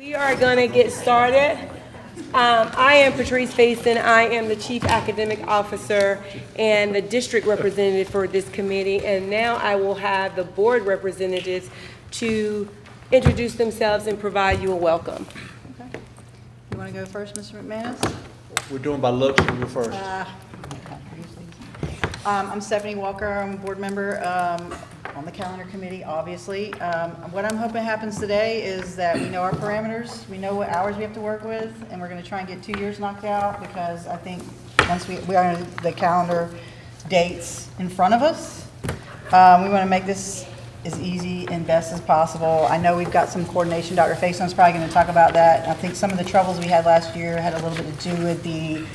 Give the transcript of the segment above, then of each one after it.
We are going to get started. I am Patrice Faison. I am the Chief Academic Officer and the District Representative for this committee. And now I will have the board representatives to introduce themselves and provide you a welcome. Okay. You want to go first, Mr. McManus? We're doing by looks, and you're first. I'm Stephanie Walker. I'm a board member on the calendar committee, obviously. What I'm hoping happens today is that we know our parameters, we know what hours we have to work with, and we're going to try and get 2 years knocked out, because I think once we are in the calendar dates in front of us, we want to make this as easy and best as possible. I know we've got some coordination. Dr. Faison's probably going to talk about that. I think some of the troubles we had last year had a little bit to do with the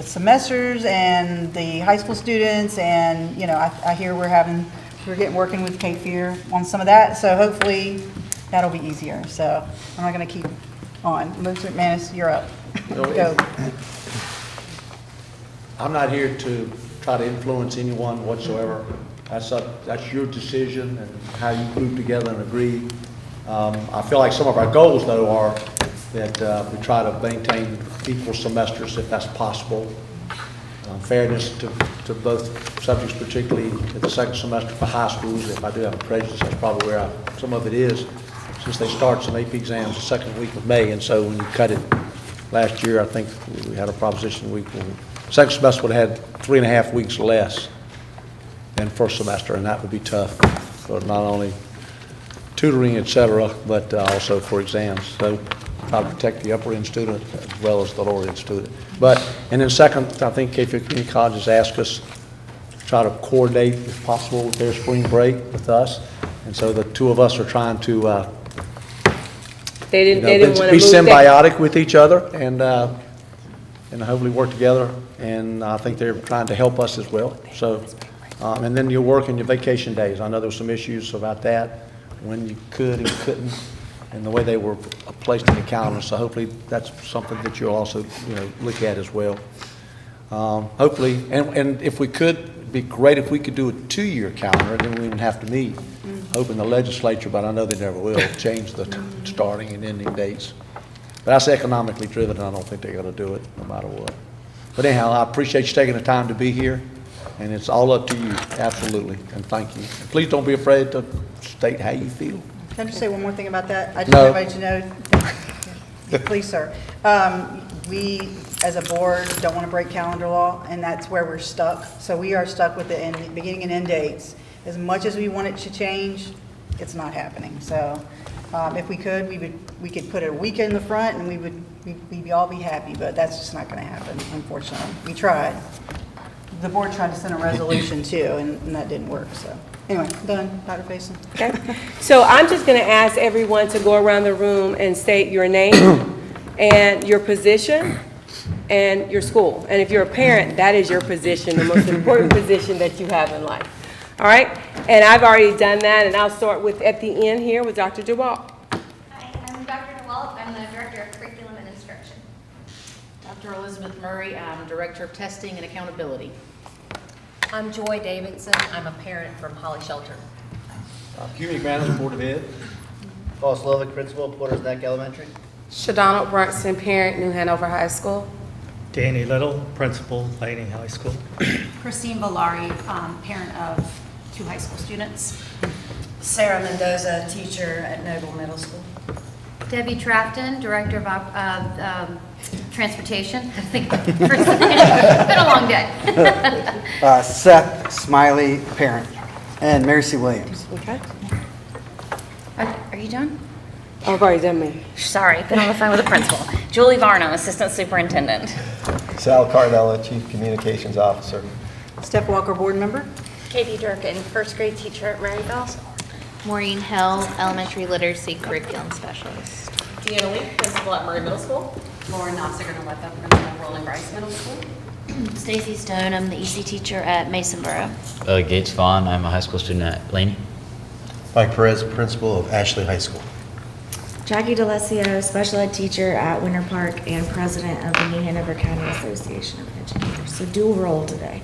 semesters and the high school students, and you know, I hear we're getting working with Cape Fear on some of that, so hopefully that'll be easier. So I'm not going to keep on. Mr. McManus, you're up. Go. I'm not here to try to influence anyone whatsoever. That's your decision and how you group together and agree. I feel like some of our goals, though, are that we try to maintain equal semesters if that's possible. Fairness to both subjects, particularly at the second semester for high schools. If I do have a prejudice, that's probably where some of it is, since they start some AP exams the second week of May. And so when you cut it last year, I think we had a proposition week when second semester would have had 3.5 weeks less than first semester, and that would be tough for not only tutoring, et cetera, but also for exams. So try to protect the upper end student as well as the lower end student. And then second, I think Cape Fear Community Colleges asked us to try to coordinate, if possible, with their spring break with us. And so the two of us are trying to They didn't want to be symbiotic with each other and hopefully work together. And I think they're trying to help us as well. So, and then your work and your vacation days. I know there were some issues about that, when you could and couldn't, and the way they were placed in the calendar. So hopefully that's something that you'll also, look at as well. Hopefully, and if we could, it'd be great if we could do a 2-year calendar, and then we wouldn't have to meet. Hoping the legislature, but I know they never will, change the starting and ending dates. But that's economically driven, and I don't think they're going to do it no matter what. But anyhow, I appreciate you taking the time to be here, and it's all up to you, absolutely, and thank you. And please don't be afraid to state how you feel. Can I just say one more thing about that? I just No. want to know. Please, sir. We, as a board, don't want to break calendar law, and that's where we're stuck. So we are stuck with the beginning and end dates. As much as we want it to change, it's not happening. So if we could, we could put it a week in the front, and we'd all be happy. But that's just not going to happen, unfortunately. We tried. The board tried to send a resolution too, and that didn't work. So anyway, done. Dr. Faison. Okay. So I'm just going to ask everyone to go around the room and state your name and your position and your school. And if you're a parent, that is your position, the most important position that you have in life. All right? And I've already done that, and I'll start with at the end here with Dr. DeWalt. Hi, I'm Dr. DeWalt. I'm the Director of Curriculum and Instruction. Dr. Elizabeth Murray, I'm Director of Testing and Accountability. I'm Joy Davidson. I'm a parent from Holly Shelter. Community Manager, Board of Ed. Paul Slovic, Principal, Porter's Neck Elementary. Shadonna Brunson, parent, New Hanover High School. Danny Little, Principal, Laney High School. Christine Valari, parent of 2 high school students. Sarah Mendoza, teacher at Noble Middle School. Debbie Trafton, Director of Transportation. I think first it's been a long day. Seth Smiley, parent, and Mercy Williams. Okay? Are you done? Oh, I've already done me. Sorry, been on the phone with the principal. Julie Varno, Assistant Superintendent. Sal Cardella, Chief Communications Officer. Steph Walker, board member. Katie Durkin, first grade teacher at Maryville. Maureen Hill, Elementary Literacy Curriculum Specialist. Deanna Lee, principal at Murray Middle School. Lauren Nossiger-Noletta, Principal at Roland Grice Middle School. Stacy Stone, I'm the EC teacher at Masonboro. Gates Vaughn, I'm a high school student at Laney. Mike Perez, Principal of Ashley High School. Jackie DeLessio, special ed teacher at Winter Park and president of the New Hanover County Association of Educators. So dual role today.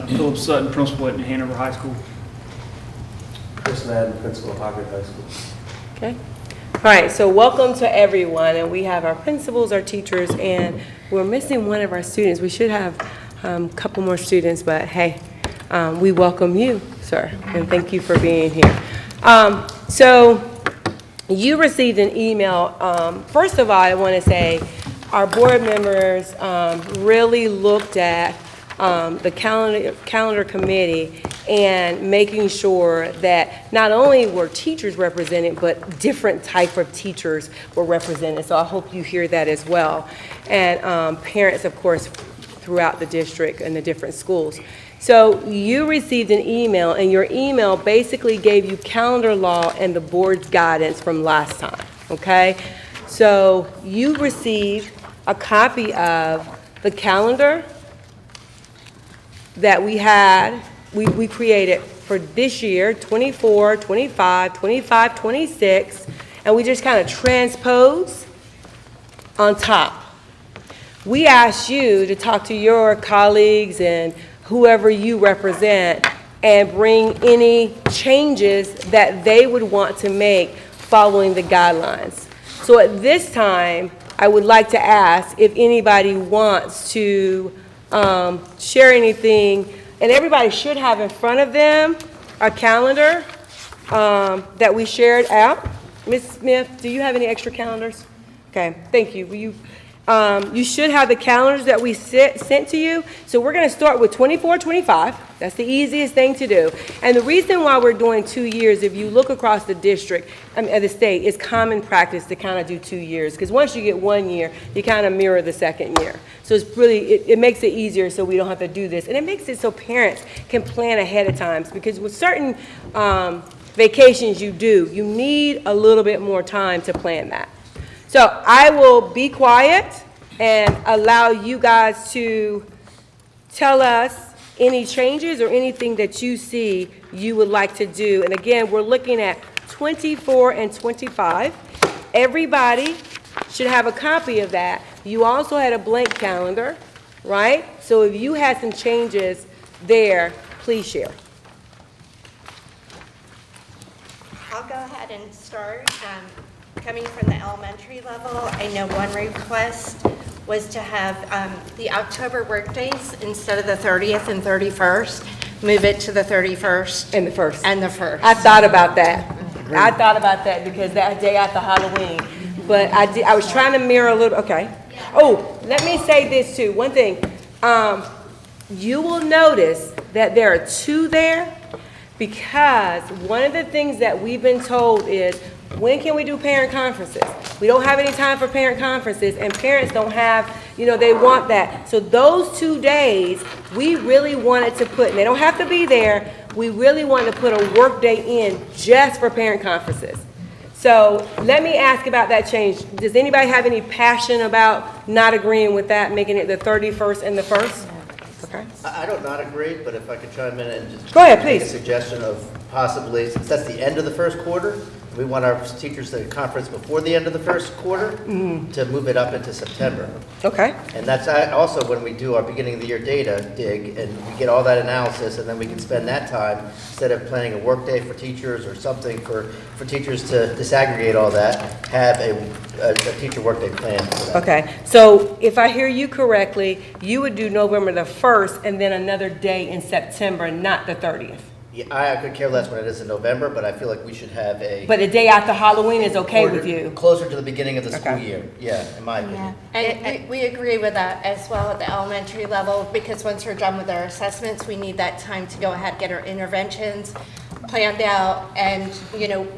Philip Sutton, Principal at New Hanover High School. Chris Madden, Principal of Highgate High School. Okay. right, so welcome to everyone, and we have our principals, our teachers, and we're missing one of our students. We should have a couple more students, but hey, we welcome you, sir, and thank you for being here. So you received an email. First of all, I want to say our board members really looked at the calendar committee and making sure that not only were teachers represented, but different type of teachers were represented. So I hope you hear that as well. And parents, of course, throughout the district and the different schools. So you received an email, and your email basically gave you calendar law and the board's guidance from last time, okay? So you received a copy of the calendar that we created for this year, 24, 25, 25, 26, and we just kind of transpose on top. We asked you to talk to your colleagues and whoever you represent and bring any changes that they would want to make following the guidelines. So at this time, I would like to ask if anybody wants to share anything, and everybody should have in front of them a calendar that we shared out. Ms. Smith, do you have any extra calendars? Okay, thank you. You should have the calendars that we sent to you. So we're going to start with 24, 25. That's the easiest thing to do. And the reason why we're doing 2 years, if you look across the district, the state, it's common practice to kind of do 2 years. Because once you get 1 year, you kind of mirror the second year. So it's really, it makes it easier so we don't have to do this. And it makes it so parents can plan ahead of time. Because with certain vacations you do, you need a little bit more time to plan that. So I will be quiet and allow you guys to tell us any changes or anything that you see you would like to do. And again, we're looking at 24 and 25. Everybody should have a copy of that. You also had a blank calendar, right? So if you had some changes there, please share. I'll go ahead and start. Coming from the elementary level, I know one request was to have the October workdays, instead of the 30th and 31st, move it to the 31st. And the first. And the 1st. I thought about that. I thought about that because that day after Halloween. But I was trying to mirror a little, okay. Oh, let me say this too, one thing. You will notice that there are 2 there because one of the things that we've been told is, when can we do parent conferences? We don't have any time for parent conferences, and parents don't have, they want that. So those 2 days, we really wanted to put, and they don't have to be there, we really wanted to put a work day in just for parent conferences. So let me ask about that change. Does anybody have any passion about not agreeing with that, making it the 31st and the 1st? Okay. I don't not agree, but if I could chime in and just go ahead, make please. a suggestion of possibly, since that's the end of the first quarter, we want our teachers to conference before the end of the first quarter to move it up into September. Okay. And that's also when we do our beginning of the year data dig, and we get all that analysis, and then we can spend that time, instead of planning a work day for teachers or something for teachers to disaggregate all that, have a teacher work day plan for that. Okay, so if I hear you correctly, you would do November the 1st and then another day in September, not the 30th. Yeah, I could care less when it is in November, but I feel like we should have a... But the day after Halloween is okay with you? Closer to the beginning of the school Okay. year, yeah, in my opinion. And we agree with that as well at the elementary level, because once we're done with our assessments, we need that time to go ahead, get our interventions planned out, and,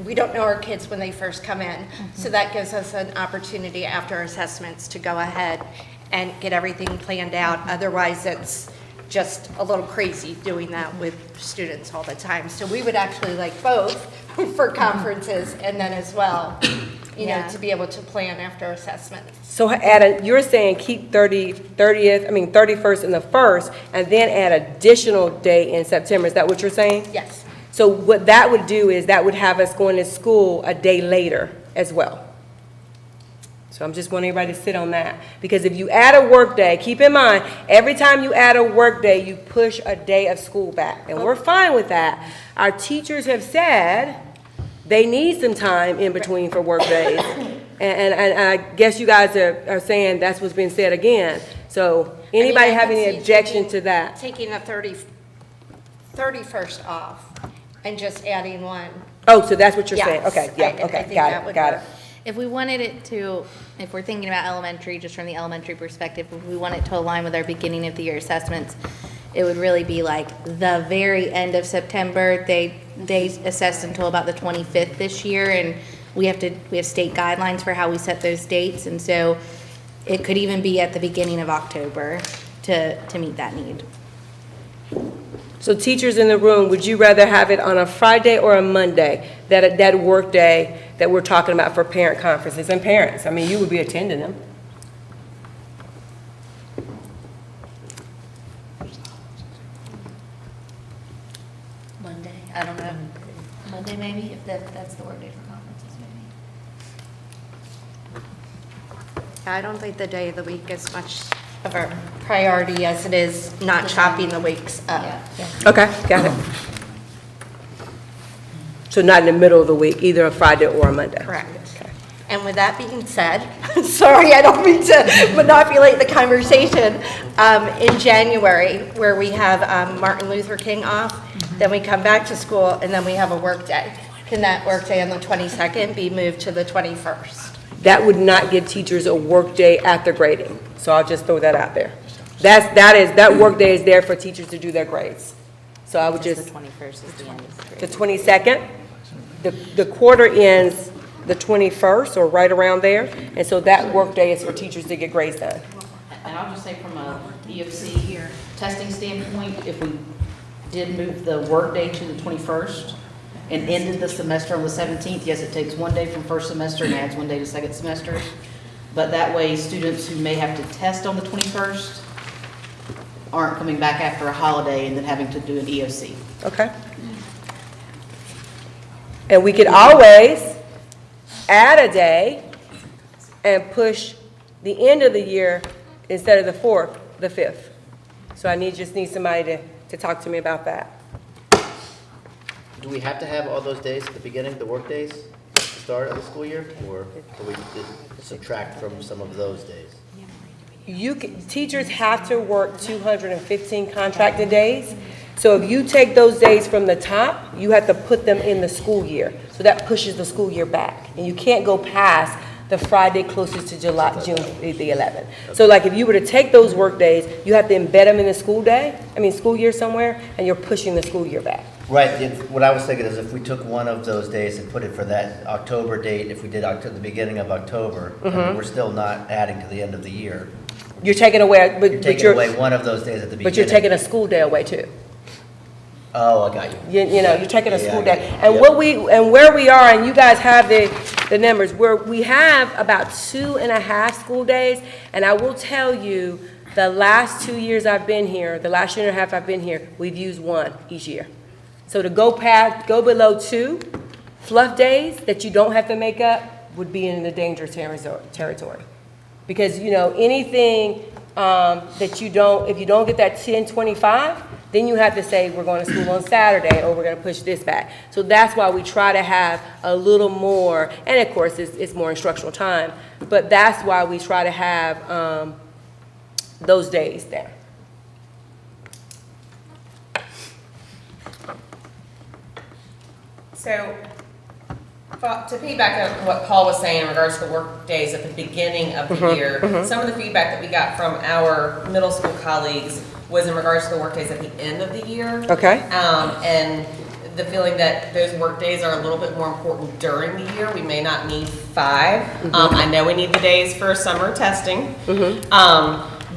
we don't know our kids when they first come in. So that gives us an opportunity after our assessments to go ahead and get everything planned out. Otherwise, it's just a little crazy doing that with students all the time. So we would actually like both for conferences and then as well, to be able to plan after assessments. So you're saying keep 31st and the 1st, and then add additional day in September. Is that what you're saying? Yes. So what that would do is that would have us going to school a day later as well. So I'm just wanting everybody to sit on that. Because if you add a work day, keep in mind, every time you add a work day, you push a day of school back. And we're fine with that. Our teachers have said They need some time in between for work days. And I guess you guys are saying that's what's been said again. So anybody have any objection to that? Taking the 31st off and just adding one. Oh, so that's what you're saying? Yes, Okay, I yeah, think okay, that got it, would got it. work. If we wanted it to, if we're thinking about elementary, just from the elementary perspective, if we want it to align with our beginning of the year assessments, it would really be like the very end of September. They assess until about the 25th this year, and we have state guidelines for how we set those dates, and so it could even be at the beginning of October to meet that need. So teachers in the room, would you rather have it on a Friday or a Monday, that work day that we're talking about for parent conferences and parents? I mean, you would be attending them. Monday, I don't know. Monday maybe, if that's the work day for conferences maybe. I don't think the day of the week is much of a priority as it is not chopping the weeks up. Okay, got it. So not in the middle of the week, either a Friday or a Monday? Correct. And with that being said, sorry, I don't mean to manipulate the conversation, in January, where we have Martin Luther King off, then we come back to school, and then we have a work day. Can that work day on the 22nd be moved to the 21st? That would not give teachers a work day after grading, so I'll just throw that out there. That work day is there for teachers to do their grades. So I would just. The 21st is the end of the grade. The 22nd, the quarter ends the 21st, or right around there, and so that work day is for teachers to get grades done. And I'll just say from a EOC testing standpoint, if we did move the workday to the 21st and ended the semester on the 17th, yes, it takes one day from first semester and adds one day to second semester. But that way, students who may have to test on the 21st aren't coming back after a holiday and then having to do an EOC. Okay. And we could always add a day and push the end of the year instead of the 4th, the 5th. So I just need somebody to talk to me about that. Do we have to have all those days at the beginning, the work days, at the start of the school year? Or do we subtract from some of those days? Teachers have to work 215 contracted days. So if you take those days from the top, you have to put them in the school year. So that pushes the school year back. And you can't go past the Friday closest to June the 11th. So like if you were to take those work days, you have to embed them in the school year somewhere, and you're pushing the school year back. Right, what I was thinking is if we took one of those days and put it for that October date, if we did the beginning of October, I mean, we're still not adding to the end of the year. You're taking away, You're taking away one of those days at the beginning. but you're taking a school day away too. Oh, I got you. You're taking a school day. And Yeah. where we are, and you guys have the numbers, where we have about 2.5 school days, and I will tell you, the last 2 years I've been here, the last year and a half I've been here, we've used 1 each year. So to go below 2 fluff days that you don't have to make up would be in the dangerous territory. Because, anything that you don't, if you don't get that 10/25, then you have to say, we're going to school on Saturday, or we're going to push this back. So that's why we try to have a little more, and of course, it's more instructional time, but that's why we try to have those days there. So, to piggyback on what Paul was saying in regards to work days at the beginning of the year, some of the feedback that we got from our middle school colleagues was in regards to the work days at the end of the year. Okay. And the feeling that those work days are a little bit more important during the year. We may not need 5. I know we need the days for summer testing.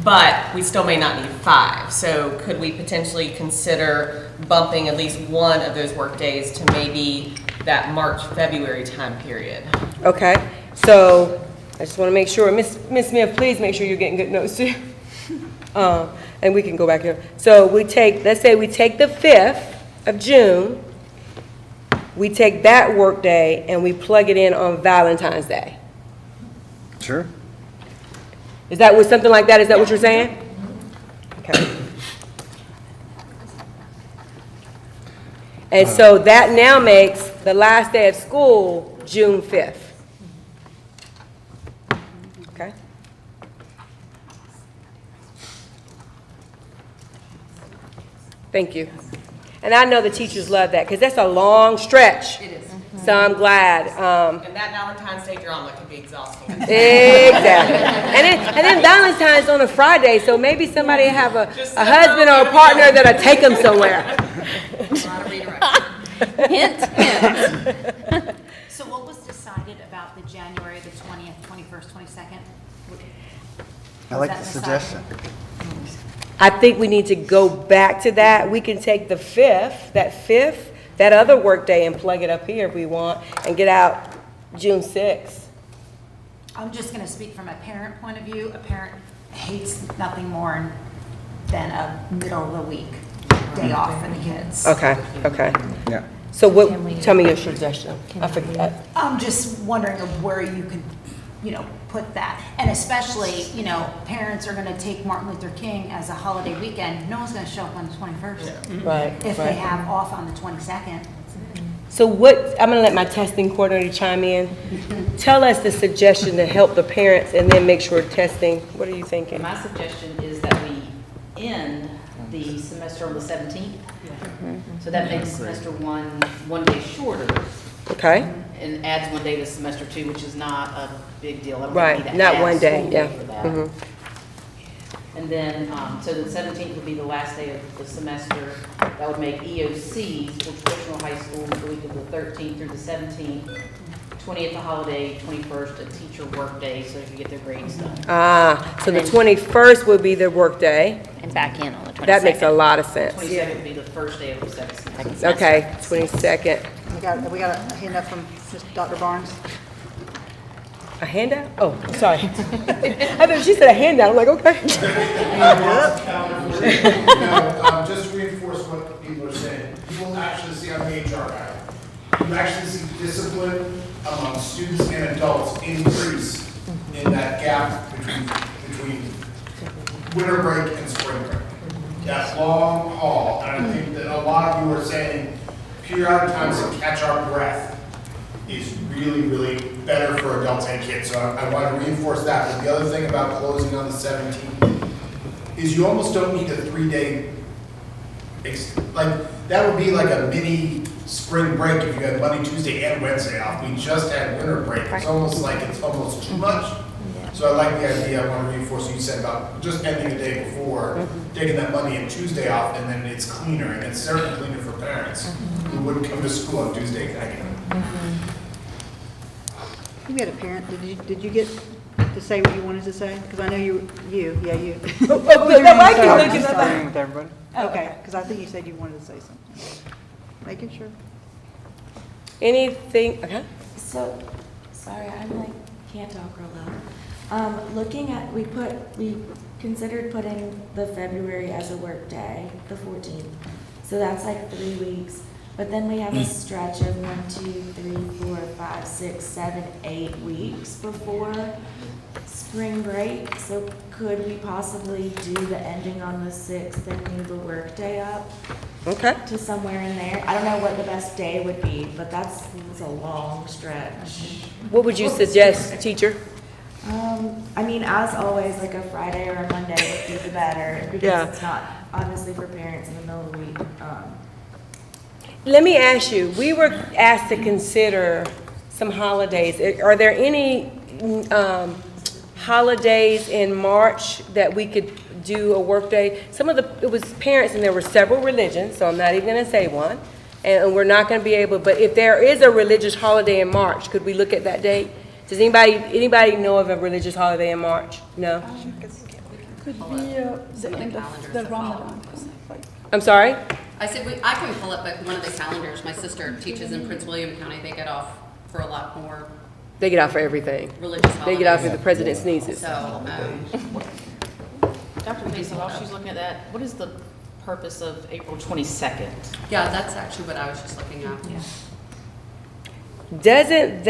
But we still may not need 5. So could we potentially consider bumping at least one of those work days to maybe that March, February time period? Okay, so I just want to make sure, Miss Smith, please make sure you're getting good notes too. And we can go back here. So let's say we take the 5th of June, we take that work day and we plug it in on Valentine's Day. Sure. Is that something like that? Is that what you're saying? Okay. And so that now makes the last day of school June 5th. Okay? Thank you. And I know the teachers love that, because that's a long stretch. It is. So I'm glad. And that Valentine's Day drama can be exhausting. Exactly. And then Valentine's on a Friday, so maybe somebody have a husband or a partner that'll take them somewhere. Hint, hint. So what was decided about the January the 20th, 21st, 22nd? I like the suggestion. I think we need to go back to that. We can take the 5th, that other workday, and plug it up here if we want, and get out June 6th. I'm just going to speak from a parent point of view. A parent hates nothing more than a middle of the week day off for the kids. Okay. Yeah. So tell me your suggestion. I forget. I'm just wondering of where you could, put that. And especially, parents are going to take Martin Luther King as a holiday weekend. No one's going to show up on the 21st. Right. If they have off on the 22nd. So I'm gonna let my testing coordinator chime in. Tell us the suggestion to help the parents and then make sure testing, what are you thinking? My suggestion is that we end the semester on the 17th. So that makes semester one day shorter. Okay, And adds one day to semester 2, which is not a big deal. I don't right, need to not add one day, school yeah. for that. And then, so the 17th would be the last day of the semester. That would make EOC, for traditional high school, the week of the 13th through the 17th, 20th a holiday, 21st a teacher work day, so they can get their grades done. So the 21st would be the work day. And back in on the 22nd. That makes a lot of sense. 22nd would be the first day of the second semester. Okay, 22nd. We got a hand up from Dr. Barnes. A handout? Oh, sorry. I thought she said a handout. I'm like, okay. Just to reinforce what people are saying, you will actually see on the HR guide, you actually see discipline among students and adults increase in that gap between winter break and spring break. That long haul, and I think that a lot of you are saying periodic times to catch our breath is really, really better for adults and kids. So I want to reinforce that. But the other thing about closing on the 17th is you almost don't need a 3-day, that would be like a mini spring break if you had Monday, Tuesday, and Wednesday off. We just had winter break. It's almost like it's almost too much. So I like the idea. I want to reinforce what you said about just ending the day before, taking that Monday and Tuesday off, and then it's cleaner, and it's certainly cleaner for parents who wouldn't come to school on Tuesday. We had a parent, did you get to say what you wanted to say? Because I know you. Starting with everybody. Okay, because I think you said you wanted to say something. Making sure. Anything, okay? So, sorry, can't talk real loud. Looking at, we considered putting the February as a work day, the 14th. So that's like 3 weeks. But then we have a stretch of 1, 2, 3, 4, 5, 6, 7, 8 weeks before spring break. So could we possibly do the ending on the 6th and move a work day up? Okay. To somewhere in there. I don't know what the best day would be, but that's a long stretch. What would you suggest, teacher? I mean, as always, like a Friday or a Monday would be the better, because it's not, obviously for parents in the middle of the week. Let me ask you, we were asked to consider some holidays. Are there any holidays in March that we could do a work day? It was parents, and there were several religions, so I'm not even gonna say one. And we're not gonna be able, but if there is a religious holiday in March, could we look at that date? Does anybody know of a religious holiday in March? No? Could be the end of the Ramadan. I'm sorry? I said, I can pull up one of the calendars. My sister teaches in Prince William County. They get off for a lot more They get off for everything. religious holidays. They get off if the president sneezes. So, Dr. Mason, while she's looking at that, what is the purpose of April 22nd? yeah, that's actually what I was just looking at. Doesn't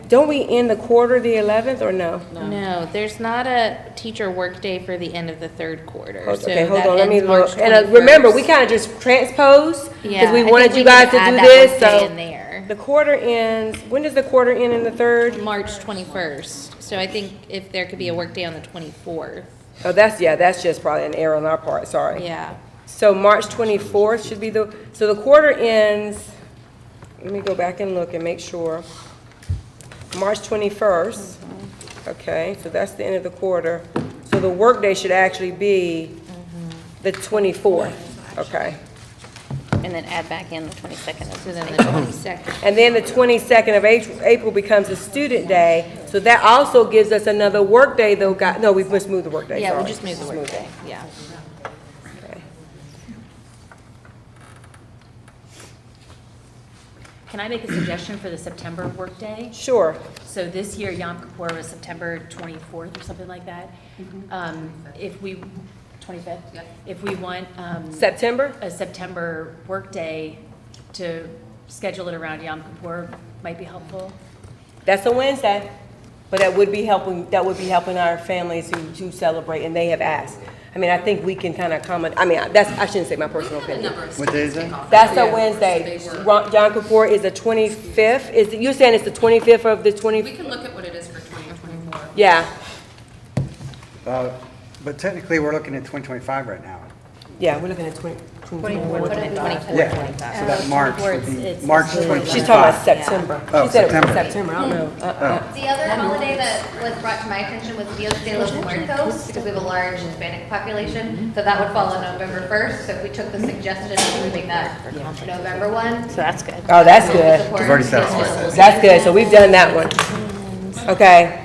don't we end the quarter the 11th or no? No, there's not a teacher workday for the end of the third quarter. Okay, So hold that on, let me ends March look. And remember, we 21st. kind of just transposed because Yeah, we I wanted think we you guys need to add do that this, workday so. in there. The quarter ends, when does the quarter end in the third? March 21st. So I think if there could be a workday on the 24th. Oh, that's just probably an error on our part, sorry. Yeah. So March 24th should be so the quarter ends, let me go back and look and make sure. March 21st, okay, so that's the end of the quarter. So the workday should actually be the 24th, okay. And then add back in the 22nd. So then the 22nd. And then the 22nd of April becomes a student day, so that also gives us another workday though, no, we must move the workday, Yeah, we sorry. just moved the workday, yeah. Okay. Can I make a suggestion for the September workday? Sure. So this year Yom Kippur was September 24th or something like that. If we, 25th? Yeah. If we want. September? A September workday to schedule it around Yom Kippur might be helpful. That's a Wednesday, but that would be helping our families who celebrate, and they have asked. I mean, I think we can kind of accommodate, I mean, I shouldn't say my personal opinion. What day is that? That's a Wednesday. Yom Kippur is the 25th. You're saying it's the 25th of the 20? We can look at what it is for 2024. Yeah, But technically, we're looking at 2025 right now. yeah, we're looking at 24. Yeah, so that March would be, March 2025. She's talking about September. Oh, She said it was September. September, I don't know. The other holiday that was brought to my attention was Dia de los Muertos, because we have a large Hispanic population, so that would fall on November 1st, so if we took the suggestion of moving that November 1. So that's good. Oh, that's good. We've already satisfied that. That's good, so we've done that one. Okay.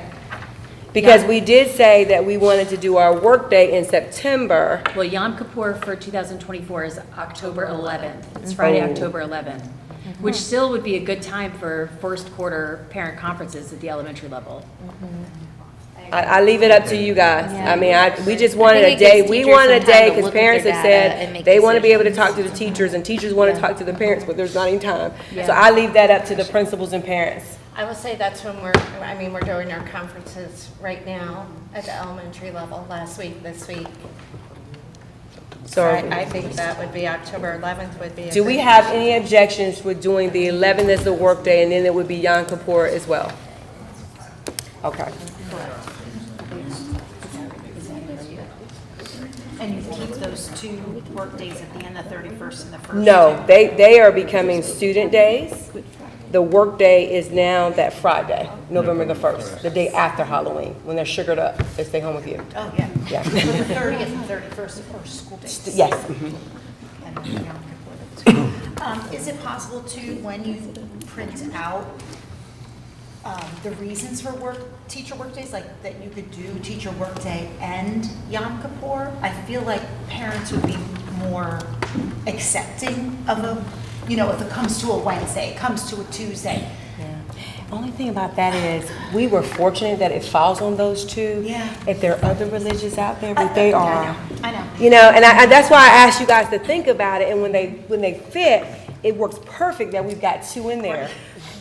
Because we did say that we wanted to do our workday in September. Well, Yom Kippur for 2024 is October 11th. It's Friday, Oh. October 11th, which still would be a good time for first quarter parent conferences at the elementary level. I leave it up to you guys. I mean, we just wanted I a think it day, gives we teachers wanted a some time day, to because look at parents their have data and said make they want to be able to decisions. talk to the teachers, and teachers want to talk to the parents, but there's not any time. Yeah. So I leave that up to the principals and parents. I will say that's when we're doing our conferences right now at the elementary level, last week, this week. So I think that would be October 11th would be. Do we have any objections with doing the 11th as the workday, and then it would be Yom Kippur as well? Okay. And you keep those two work days at the end, the 31st and the 1st? No, they are becoming student days. The workday is now that Friday, November the 1st, the day after Halloween, when they're sugared up, they stay home with you. Oh, yeah. Yeah. But the 30th and 31st are school days. Yes. And then Yom Kippur, too. Is it possible to, when you print out the reasons for teacher workdays, like that you could do teacher workday and Yom Kippur? I feel like parents would be more accepting of if it comes to a Wednesday, it comes to a Tuesday. Yeah. Only thing about that is, we were fortunate that it falls on those two. Yeah. If there are other religions out there, but they are. I know. You know, and that's why I asked you guys to think about it, and when they fit, it works perfect that we've got two in there.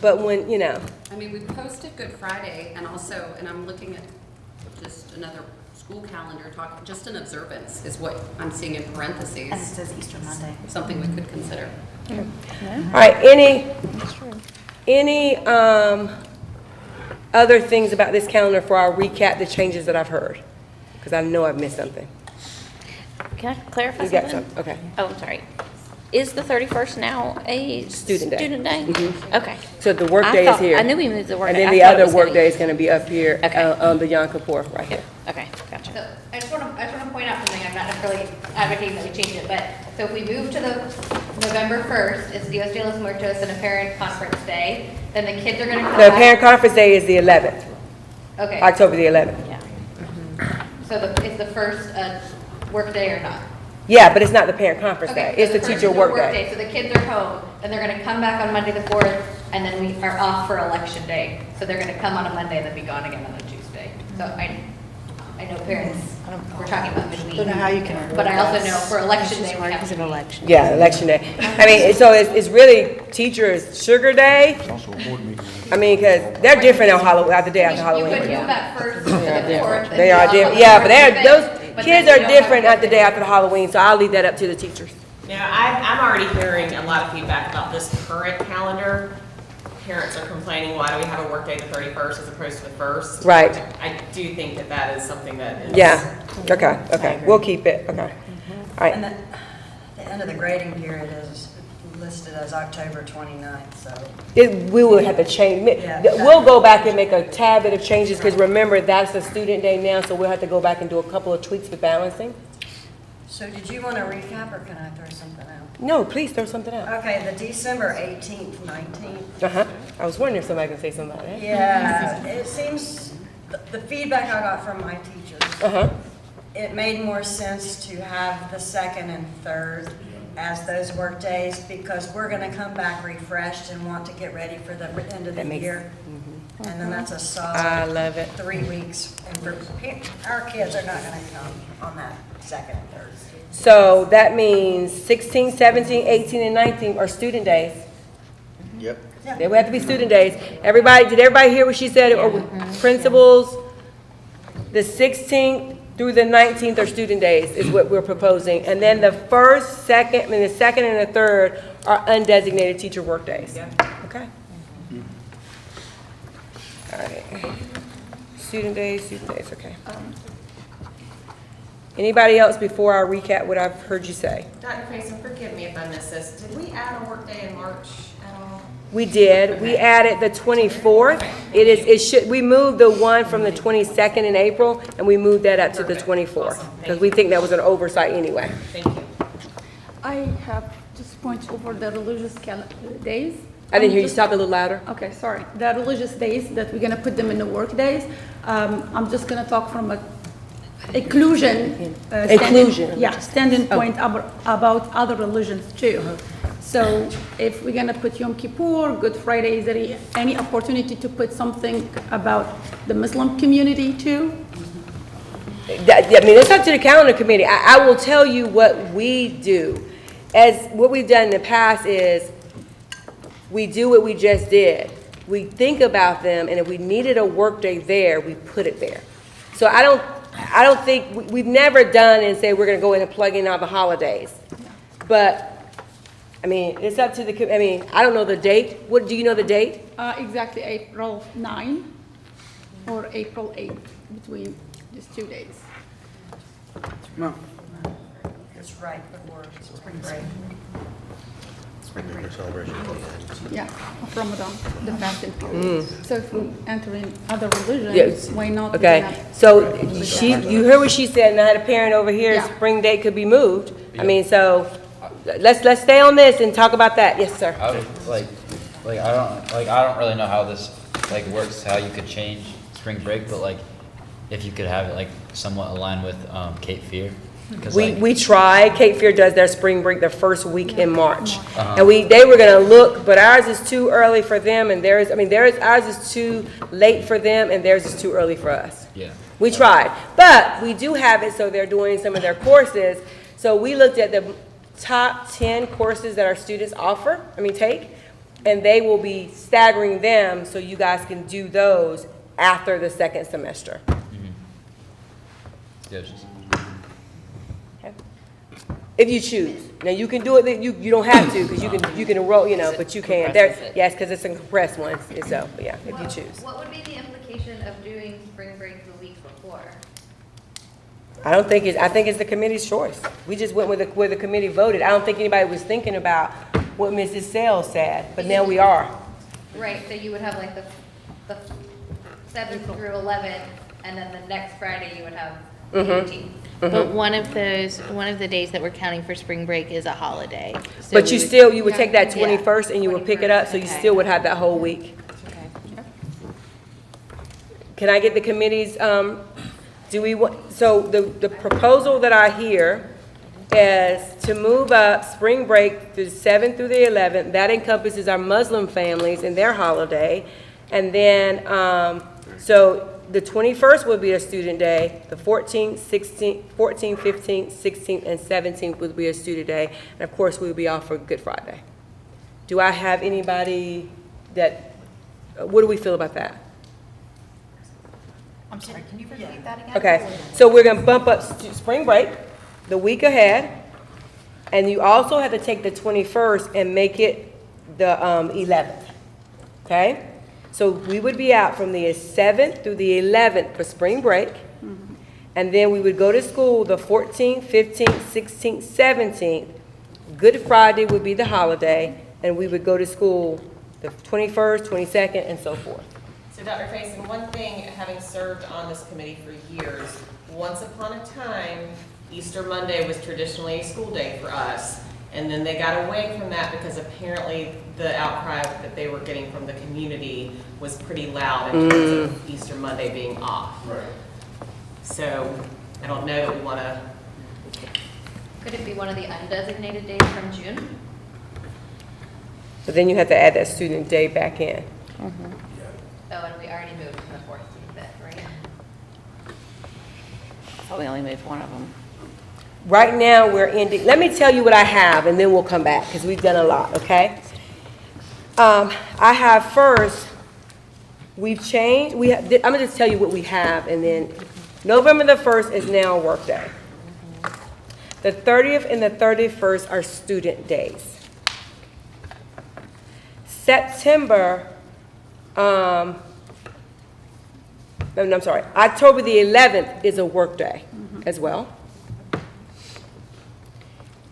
But when, I mean, we posted Good Friday and also, and I'm looking at just another school calendar, just an observance is what I'm seeing in parentheses. And it says Easter Monday. Something we could consider. All right, any other things about this calendar for our recap, the changes that I've heard? Because I know I've missed something. Can I clarify You got something? some, okay. Oh, I'm sorry. Is the 31st now a Student day. Student day? Mhm. Okay. So the workday is here. I knew we moved the workday. And then I the thought it other was gonna workday is going to be up here Okay. on the Yom Kippur right here. Okay, gotcha. So I just want to point out something, I'm not necessarily advocating that we change it, but, so if we move to the November 1st, it's Dios de los Muertos and a parent conference day, then the kids are going to come The back. parent conference day is the 11th, Okay, October the 11th. so is the first work day or not? Yeah, but it's not the parent conference Okay, day, so it's the first teacher is the work day. So the kids are home, and they're going to come back on Monday the 4th, and then we are off for election day. So they're going to come on a Monday and then be gone again on a Tuesday. So I know parents, we're talking about midweek. Don't know how you can. But I also know for election day, we have to be. election. Yeah, election day. I mean, so it's really teachers' sugar day. Also a board meeting. I mean, because they're different on Halloween, the day after You Halloween. could move that first to the fourth. They are different, yeah, but those kids are different at the day after the Halloween, so I'll leave that up to the teachers. Now, I'm already hearing a lot of feedback about this current calendar. Parents are complaining, why do we have a workday the 31st as opposed to the 1st? Right. I do think that that is something that is. Yeah, okay, we'll keep it, okay. All right. And the end of the grading period is listed as October 29th, so. We will have to change, we'll go back and make a tad bit of changes, because remember, that's the student day now, so we'll have to go back and do a couple of tweaks with balancing. So did you want to recap, or can I throw something out? No, please throw something out. Okay, the December 18th, 19th. Uh-huh, I was wondering if somebody could say something about that. Yeah, it seems, the feedback I got from my teachers, it made more sense to have the 2nd and 3rd as those work days, because we're gonna come back refreshed and want to get ready for the end of the year. And then that's a solid. I love it. 3 weeks, and our kids are not gonna come on that 2nd and 3rd. So that means 16, 17, 18, and 19 are student days. Yep. They would have to be student days. Everybody, did everybody hear what she said? Principals, the 16th through the 19th are student days, is what we're proposing. And then the 1st, 2nd, the 2nd and the 3rd are undesignated teacher work days. Okay? All right. Student days, okay. Anybody else before I recap what I've heard you say? Dr. Payson, forgive me if I missed this. Did we add a workday in March at all? We did. We added the 24th. We moved the one from the 22nd in April, and we moved that up to the 24th. Because we think that was an oversight anyway. Thank you. I have just point over the religious days. I didn't hear you talk a little louder. Okay, sorry. The religious days that we're gonna put them in the work days. I'm just gonna talk from a inclusion. Standing point about other religions too. So if we're gonna put Yom Kippur, Good Friday, is there any opportunity to put something about the Muslim community too? I mean, it's up to the calendar committee. I will tell you what we do. As what we've done in the past is, we do what we just did. We think about them, and if we needed a workday there, we put it there. So I don't think, we've never done and say we're gonna go in and plug in all the holidays. But, I mean, it's up to the, I don't know the date. What, do you know the date? Exactly April 9 or April 8, between these 2 days. No. It's right before spring break. Celebration. Yeah, of Ramadan, the fasting period. So if we enter in other religions, Yes. why not? Okay, so you heard what she said, and I had a parent over here, spring date could be moved. I mean, so, let's stay on this and talk about that. Yes, sir. I would, I don't really know how this works, how you could change spring break, but if you could have it somewhat aligned with Cape Fear. We tried. Cape Fear does their spring break the first week in March. And they were gonna look, but ours is too early for them, and ours is too late for them, and theirs is too early for us. Yeah. We tried, but we do have it, so they're doing some of their courses. So we looked at the top 10 courses that our students take, and they will be staggering them, so you guys can do those after the second semester. If you choose. Now, you can do it, you don't have to, because you can enroll, but you can. Yes, because it's a compressed one, so, yeah, if you choose. What would be the implication of doing spring break the week before? I think it's the committee's choice. We just went with where the committee voted. I don't think anybody was thinking about what Mrs. Sales said, but now we are. Right, so you would have the 7th through 11th, and then the next Friday you would have the 18th. But one of the days that we're counting for spring break is a holiday. So But you would take that 21st and you would pick it up, so you still would have that whole week. Can I get the committee's, so the proposal that I hear is to move up spring break to the 7th through the 11th. That encompasses our Muslim families and their holiday. And then, so the 21st would be a student day, the 14th, 15th, 16th, and 17th would be a student day, and of course, we would be off for Good Friday. Do I have anybody that What do we feel about that? I'm sorry, can you repeat that again? Okay, so we're gonna bump up spring break the week ahead, and you also have to take the 21st and make it the 11th, okay? So we would be out from the 7th through the 11th for spring break, and then we would go to school the 14th, 15th, 16th, 17th. Good Friday would be the holiday, and we would go to school the 21st, 22nd, and so forth. So Dr. Faison, one thing, having served on this committee for years, once upon a time, Easter Monday was traditionally a school day for us. And then they got away from that because apparently the outcry that they were getting from the community was pretty loud in terms of Easter Monday being off. Right. So I don't know that we want to. Could it be one of the undesignated days from June? But then you have to add that student day back in. Oh, and we already moved from the 4th to the 5th, right? Oh, we only moved one of them. Right now, we're ending, let me tell you what I have, and then we'll come back, because we've done a lot, okay? I have first, we've changed, I'm gonna just tell you what we have, and then November the 1st is now a work day. The 30th and the 31st are student days. September, I'm sorry, October the 11th is a work day as well.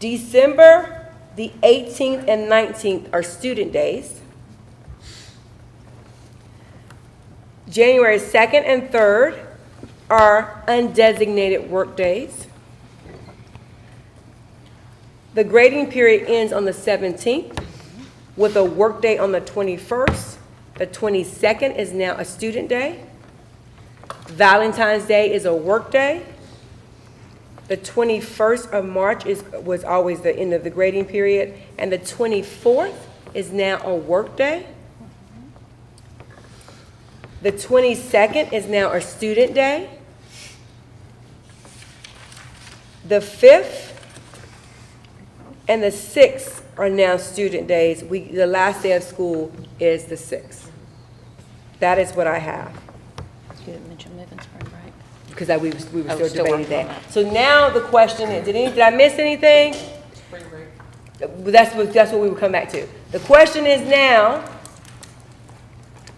December the 18th and 19th are student days. January 2nd and 3rd are undesignated work days. The grading period ends on the 17th with a work day on the 21st. The 22nd is now a student day. Valentine's Day is a work day. The 21st of March was always the end of the grading period, and the 24th is now a work day. The 22nd is now a student day. The 5th and the 6th are now student days. The last day of school is the 6th. That is what I have. You didn't mention moving spring break. Because we were still still debating working on that. So now the question is, did I miss anything? Spring break. That's what we will come back to. The question is now,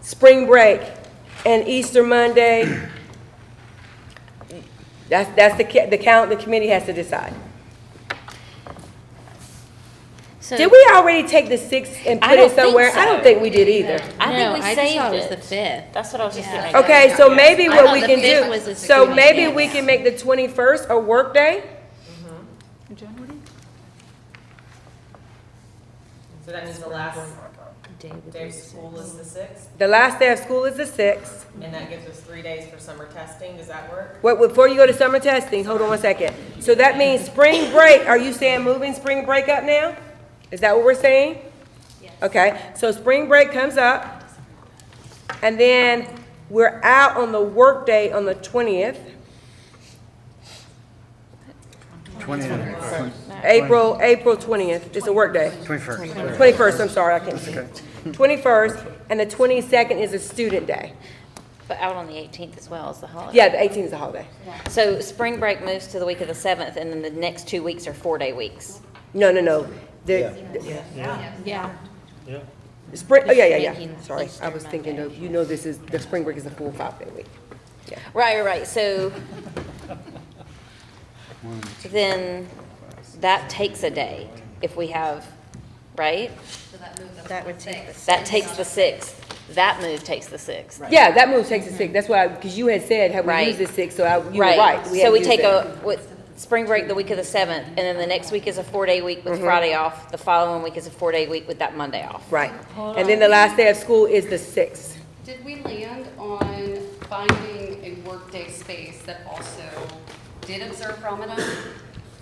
spring break and Easter Monday, that's the committee has to decide. So Did we already take the 6th and I put don't it somewhere? think so. I don't think we did either. I No, think we I just saved thought it it. was the 5th. That's what I was just thinking. Okay, so maybe I what thought we the can 5th was do, a so student maybe day. we can make the 21st a work day? So that means the last day of school is the 6th, The last day of school is the 6th. and that gives us 3 days for summer testing. Does that work? Wait, before you go to summer testing, hold on one second. So that means spring break, are you saying moving spring break up now? Is that what we're saying? Yes. Okay, so spring break comes up, and then we're out on the work day on the 20th. 20th. April 20th, it's a work day. 21st. 21st, I'm sorry, I can't see. 21st, and the 22nd is a student day. But out on the 18th as well as the holiday. Yeah, the 18th is a holiday. So spring break moves to the week of the 7th, and then the next 2 weeks are 4-day weeks. No. Yeah. Spring, yeah. Thinking Sorry, I was Easter thinking of, the spring break is a full 5-day week. Yeah. Right. So then that takes a day if we have, right? So that moves us That to would the take 6th. That takes the 6th. That move takes the 6th. Yeah, that move takes the 6th. That's why, because you had said, have we Right. used the 6th, so you were right. So had we used take it. spring break the week of the 7th, and then the next week is a 4-day week with Friday off. The following week is a 4-day week with that Monday off. Right. And then the last day of school is the 6th. Did we land on finding a workday space that also did observe Ramadan?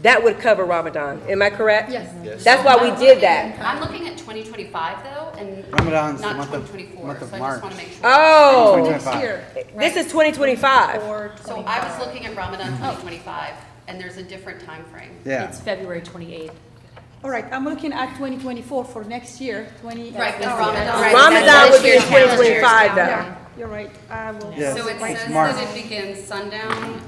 That would cover Ramadan. Am I correct? Yes. That's why we did that. I'm looking at 2025 though, and Ramadan's the not month of 2024, March. so I just want to make sure. Oh, 2025. this is 2025. So I was looking at Ramadan 2025, and there's a different time frame. Yeah. It's February 28th. All right, I'm looking at 2024 for next year, 20. Right, but Oh, Ramadan. yeah. Ramadan would be in 2025 though. Yeah, you're right. I will. Yeah. So it It's says March. that it begins sundown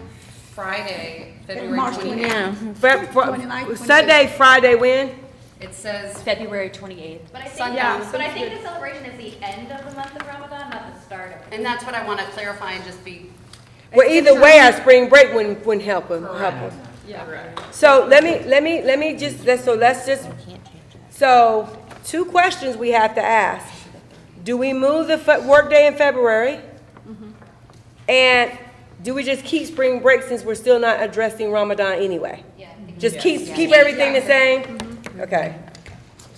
Friday, February March 28th. Sunday, Friday, when? It says February 28th. But I think, Sundown. but I think the celebration is the end of the month of Ramadan, not the start of it. and that's what I want to clarify and just be, Well, either way, our spring break wouldn't help them. So let's just, so 2 questions we have to ask. Do we move the work day in February? And do we just keep spring break since we're still not addressing Ramadan anyway? Yeah. Just keep everything the same? Okay,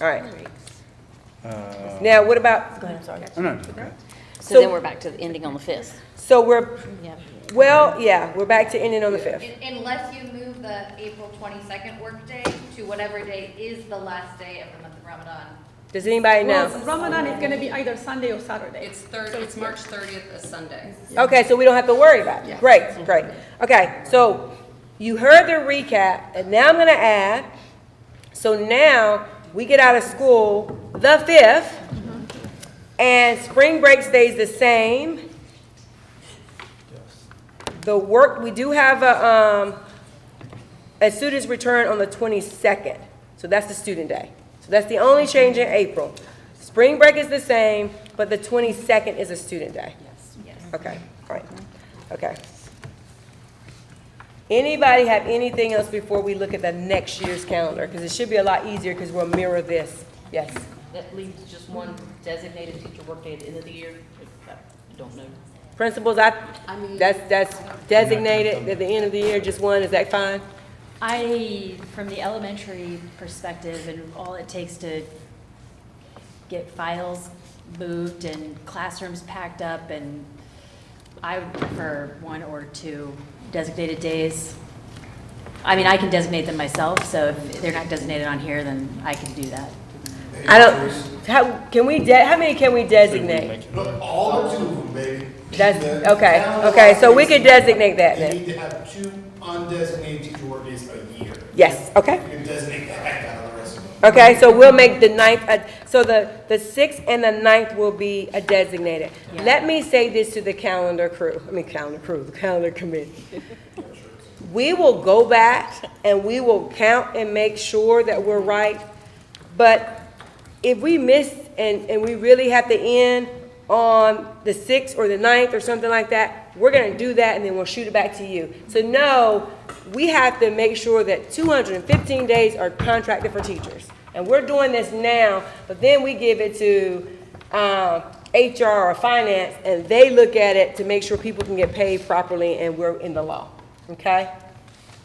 all right. Now, what about, go ahead, I'm sorry. Oh, no. So- then we're back to ending on the 5th. So we're, Yeah. well, yeah, we're back to ending on the 5th. Unless you move the April 22nd workday to whatever day is the last day of the month of Ramadan. Does anybody know? Well, Ramadan is gonna be either Sunday or Saturday. it's March 30th, a Sunday. Okay, so we don't have to worry about it. Great, great. Okay, so you heard the recap, and now I'm gonna add, so now we get out of school the 5th, and spring break stays the same. The work, we do have a student's return on the 22nd, so that's the student day. So that's the only change in April. Spring break is the same, but the 22nd is a student day. Yes. Okay, all right, okay. Anybody have anything else before we look at the next year's calendar? Because it should be a lot easier because we'll mirror this. Yes. That leaves just one designated teacher workday at the end of the year. I don't know. Principals, that's designated at the end of the year, just one, is that fine? From the elementary perspective, and all it takes to get files moved and classrooms packed up, and I would prefer 1 or 2 designated days. I mean, I can designate them myself, so if they're not designated on here, then I can do that. I don't, how many can we designate? Look, all but 2 of them, baby. That's, The okay, calendar okay, so we always can designate that They then. need to have 2 undesignated teacher workdays a year. Yes, okay. You can designate the heck out of the rest of them. Okay, so we'll make the 9th, so the 6th and the 9th will be a designated. Let me say this to the calendar committee. We will go back and we will count and make sure that we're right. But if we miss and we really have to end on the 6th or the 9th or something like that, we're gonna do that and then we'll shoot it back to you. So no, we have to make sure that 215 days are contracted for teachers. And we're doing this now, but then we give it to HR or finance, and they look at it to make sure people can get paid properly and we're in the law, okay?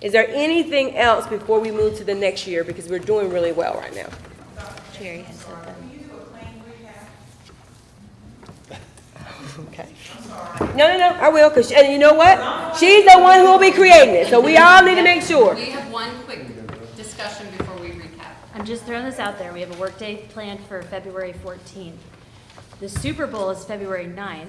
Is there anything else before we move to the next year, because we're doing really well right now? Jerry has said that. Okay. No, I will, because, and you know what? She's the one who will be creating it, so we all need to make sure. We have one quick discussion before we recap. I'm just throwing this out there. We have a workday planned for February 14th. The Super Bowl is February 9th.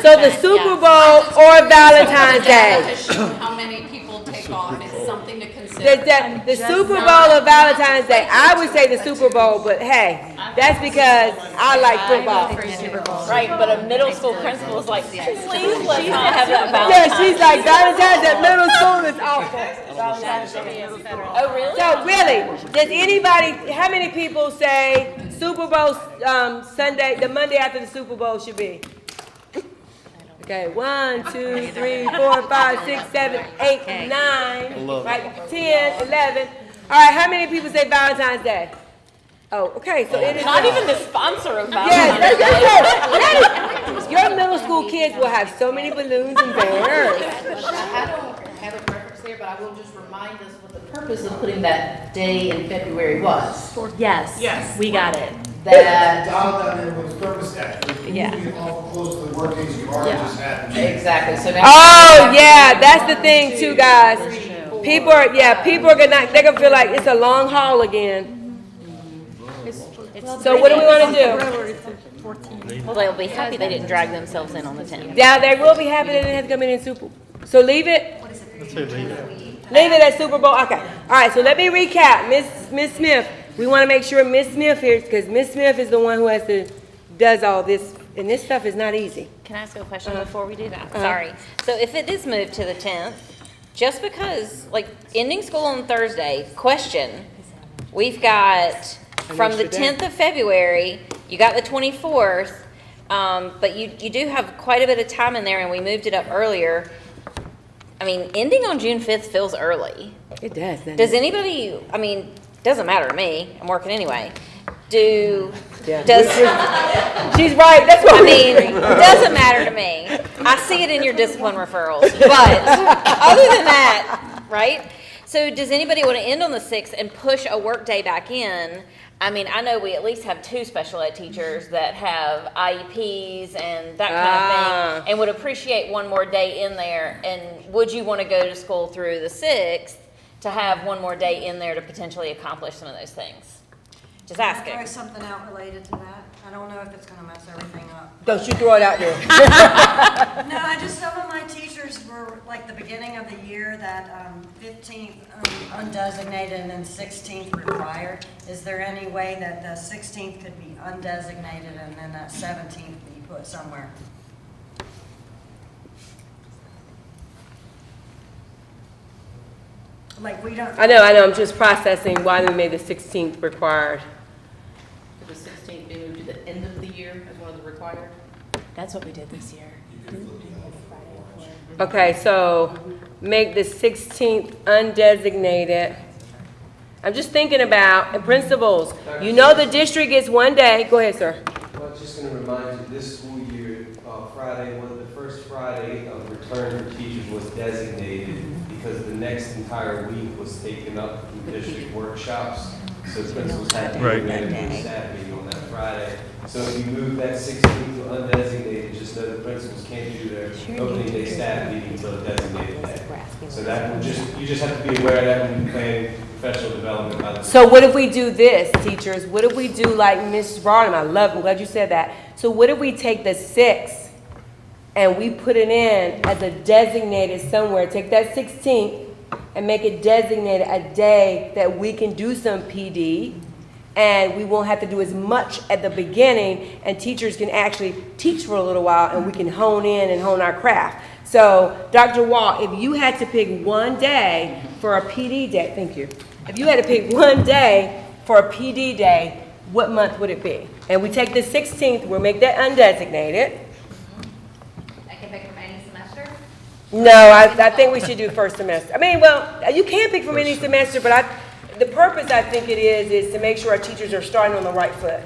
So the Super Bowl or Valentine's Day? To show how many people take off is something to consider. The Super Bowl or Valentine's Day? I would say the Super Bowl, but hey, that's because I like football. Right, but a middle school principal is like, please let's not have that Yeah, she's like, Valentine's at middle school is awful. Oh, really? So really, does anybody, how many people say Super Bowl Sunday, the Monday after the Super Bowl should be? Okay, 1, 2, 3, 4, 5, 6, 7, 8, 9, right, 10, 11. All right, how many people say Valentine's Day? Oh, okay, so it is. Not even the sponsor of Yes, Valentine's that's your middle school kids will have so many balloons and banners. I don't have a preference there, but I will just remind us what the purpose of putting that day in February was. Yes. Yes. We got it. That, Dial that in with purpose that. Yeah. Moving it awful close to the work days you already just had. exactly, so now. Oh, yeah, that's the thing too, guys. People are gonna, they're gonna feel like it's a long haul again. So what do we wanna do? Well, they'll be happy they didn't drag themselves in on the 10th. Yeah, they will be happy that it has come in Super. So leave it? Leave it at Super Bowl, okay. All right, so let me recap. Miss Smith, we want to make sure Miss Smith here, because Miss Smith is the one who does all this, and this stuff is not easy. Can I ask a question before we do that? Sorry. So if it is moved to the 10th, just because, like, ending school on Thursday, question, we've got from the 10th of February, you got the 24th, but you do have quite a bit of time in there, and we moved it up earlier. I mean, ending on June 5th feels early. It does, doesn't Does it? anybody, I mean, doesn't matter to me, I'm working anyway. Yeah. Does, She's right, that's what I we mean, agree. it doesn't matter to me. I see it in your discipline referrals, but other than that, right? So does anybody want to end on the 6th and push a work day back in? I mean, I know we at least have 2 special ed teachers that have IEPs and that kind of thing, and would appreciate one more day in there. And would you want to go to school through the 6th to have one more day in there to potentially accomplish some of those things? Just asking. Throw something out related to that. I don't know if it's gonna mess everything up. Don't you throw it out there. No, I just, some of my teachers were, like, the beginning of the year, that 15th undesignated and then 16th required. Is there any way that the 16th could be undesignated and then that 17th be put somewhere? Like, we don't. I know, I'm just processing why we made the 16th required. Could the 16th be moved to the end of the year as one of the required? That's what we did this year. Okay, so make the 16th undesignated. I'm just thinking about, and principals, you know the district gets one day. Go ahead, sir. Well, I'm just going to remind you, this school year, Friday was the first Friday of return for teachers was designated because the next entire week was taken up in district workshops. So principals had to be ready for the staff meeting on that Friday. So if you move that 16th to undesignated, just know the principals can't do their opening day staff meeting until a designated day. So that will you just have to be aware of that when you plan professional development. By the So what if we do this, teachers? What if we do like Ms. Barnum? I'm glad you said that. So what if we take the 6th and we put it in as a designated somewhere? Take that 16th and make it designated a day that we can do some PD, and we won't have to do as much at the beginning, and teachers can actually teach for a little while, and we can hone in and hone our craft. So, Dr. Wall, if you had to pick one day for a PD day, thank you. If you had to pick one day for a PD day, what month would it be? And we take the 16th, we'll make that undesignated. I can pick from any semester? No, I think we should do first semester. I mean, well, you can pick from any semester, but the purpose I think it is to make sure our teachers are starting on the right foot.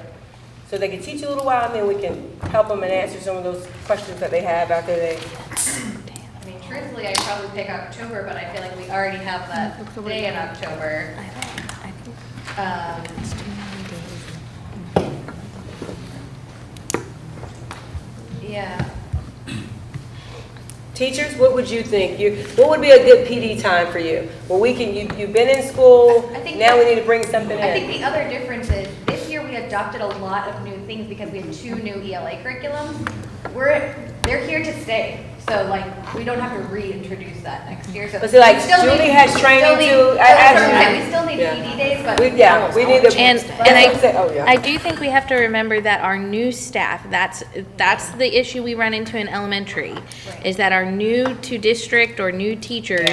So they can teach a little while, and then we can help them and answer some of those questions that they have after they. I mean, truthfully, I'd probably pick October, but I feel like we already have that day in October. Yeah. Teachers, what would you think? What would be a good PD time for you? Well, you've been in school, now we need to bring something in. I think the other difference is, this year we adopted a lot of new things because we have 2 new ELA curriculums. They're here to stay, so like, we don't have to reintroduce that next year. So But see, like, we still Julie need- has we training still need- too. We still need PD days, but. We need to. And I do think we have to remember that our new staff, that's the issue we run into in elementary, is that our new to district or new teachers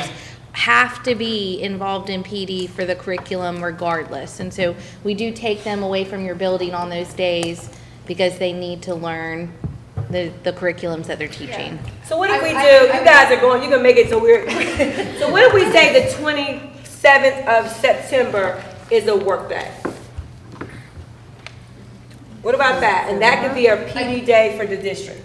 have to be involved in PD for the curriculum regardless. And so we do take them away from your building on those days because they need to learn the curriculums that they're teaching. So what if we do, you guys are going, you're gonna make it so weird. So what if we say the 27th of September is a work day? What about that? And that could be a PD day for the district.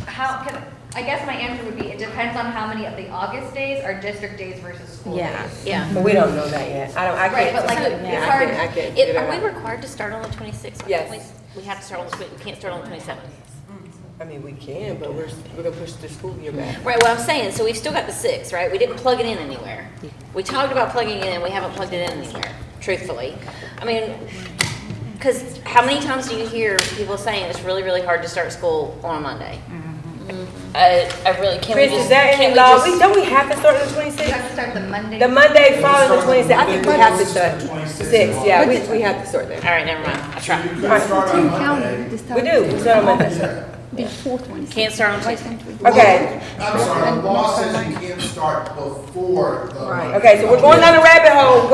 I guess my answer would be, it depends on how many of the August days are district days versus school days. Yeah. But we don't know that yet. I Right, can't. but like, it's hard. Are we required to start on the 26th? Yes. We have to start on we can't start on the 27th. I mean, we can, but we're gonna push the school year back. Right, what I'm saying, so we've still got the 6th, right? We didn't plug it in anywhere. We talked about plugging it in, we haven't plugged it in anywhere, truthfully. I mean, because how many times do you hear people saying it's really, really hard to start school on a Monday? I really can't. Chris, is that in the law? Don't we have to start on the 26th? We have to start the Monday. The Monday following the 26th. I think we have to start. 6, yeah, we have to start there. All right, never mind. I'll try. You can start on Monday. We do, we start on Monday. Before 26. Can't start on Tuesday. Okay, I'm sorry, the law says you can't start before the. right, okay, so we're going down the rabbit hole,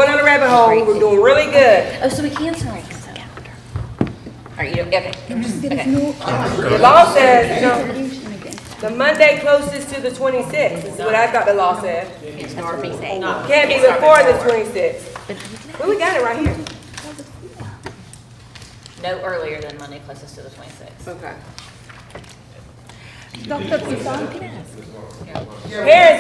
we're doing really good. Oh, so we can start on the calendar. Are you, okay. Okay. The law says, the Monday closest to the 26th, is what I thought the law said. Can't be before the 26th. Well, we got it right here. No earlier than Monday closest to the 26th. Okay. Dr. Pisan? Parents,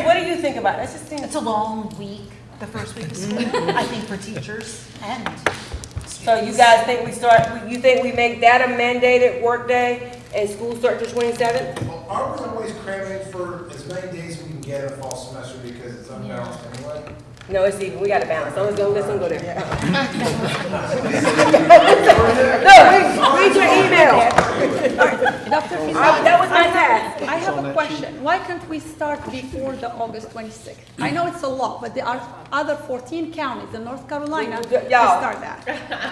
what do you think about it? It's a long week, the first week of school, I think for teachers and. So you guys think you think we make that a mandated work day and school start the 27th? Well, aren't we always cramming for as many days we can get in a fall semester because it's unbalanced anyway? No, it's even, we got to balance. Let's go there. Look, read your email. Dr. Pisan, That was my task. I have a question. Why can't we start before the August 26th? I know it's a law, but there are other 14 counties in North Carolina that Y'all. start that.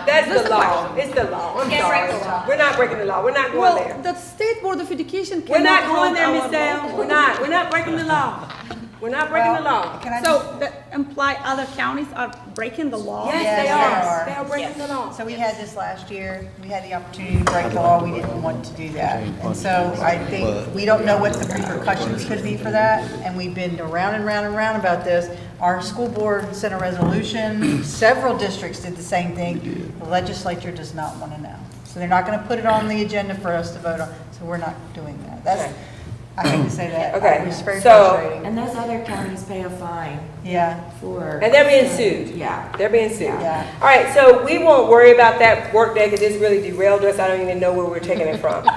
That's Just the a law. question. It's the law. I'm Can't break sorry. the law. We're not breaking the law. We're not going Well, there. the State Board of Education We're not cannot going there, hold Miss our Sam. law. We're not breaking the law. We're not breaking the law. Can I So that imply other counties are breaking the law? Yes, Yes, they they are. are. They are breaking the law. So we had this last year, we had the opportunity to break the law, we didn't want to do that. And so I think, we don't know what the repercussions could be for that, and we've been around and round and round about this. Our school board sent a resolution, several districts did the same thing. The legislature does not want to know. So they're not going to put it on the agenda for us to vote on, so we're not doing that. That's, I hate to say that. Okay, It's very so- frustrating. And those other counties pay a fine Yeah. for. And they're being sued. Yeah. They're being sued. Yeah. All right, so we won't worry about that work day because it's really derailed us. I don't even know where we're taking it from. So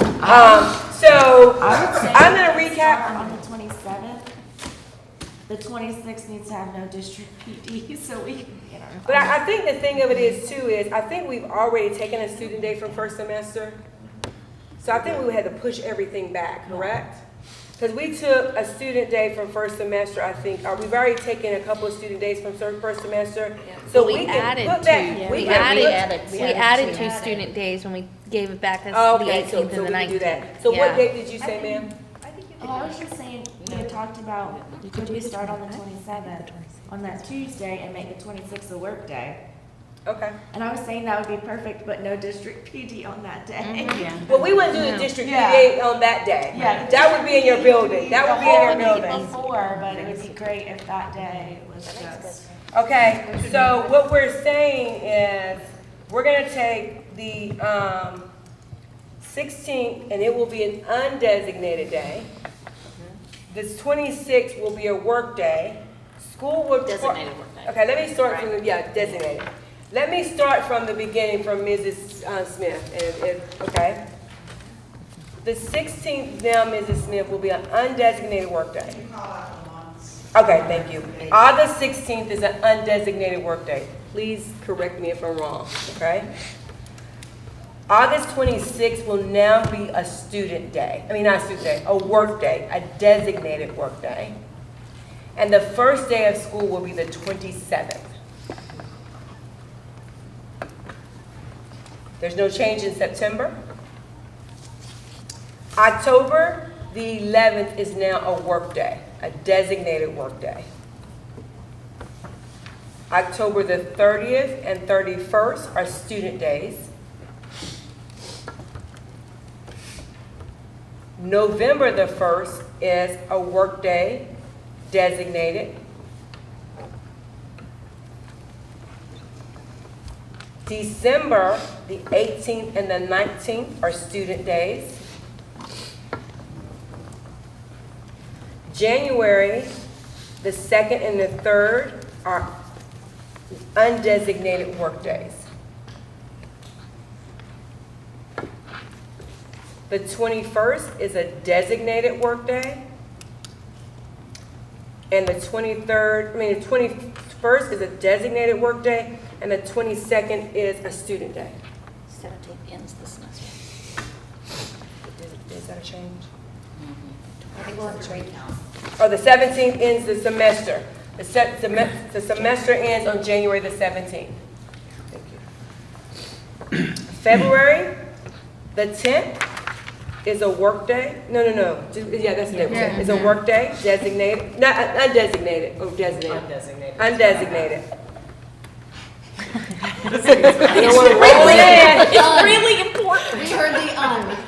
I would say I'm gonna we recap. start on the 27th. The 26th needs to have no district PD, so we can get our. But I think the thing of it is too is I think we've already taken a student day from first semester. So I think we had to push everything back, correct? Because we took a student day from first semester, I think, we've already taken a couple of student days from first semester. So we can put that. We can added 2 student days when we gave it back as Oh, the okay, 18th so and we the can 19th. do that. So what date did you say, ma'am? Oh, I was just saying, we had talked about, could we start on the 27th, on that Tuesday, and make the 26th a work day? Okay. And I was saying that would be perfect, but no district PD on that day. Well, we wouldn't do the district Yeah. PTA on that day. Yeah. That would be in your building. That would be in your building. Before, but it would be great if that day was just. Okay, so what we're saying is, we're gonna take the 16th, and it will be an undesignated day. This 26th will be a work day. School will. Designated work day. Okay, let me start from the, designated. Let me start from the beginning from Mrs. Smith, okay? The 16th now, Mrs. Smith, will be an undesignated work day. Okay, thank you. August 16th is an undesignated work day. Please correct me if I'm wrong, okay? August 26th will now be a student day. I mean, not a student day, a work day, a designated work day. And the first day of school will be the 27th. There's no change in September. October the 11th is now a work day, a designated work day. October the 30th and 31st are student days. November the 1st is a work day, designated. December the 18th and the 19th are student days. January the 2nd and the 3rd are undesignated work days. The 21st is a designated work day. And the 21st is a designated work day, and the 22nd is a student day. 17th ends the semester. Is that a change? Or the 17th ends the semester. The semester ends on January the 17th. Thank you. February, the 10th is a work day. No. Yeah, that's the day. It's a work day, designated, not undesignated, or designated. Undesignated. You don't want to roll it in. It's really important. We heard the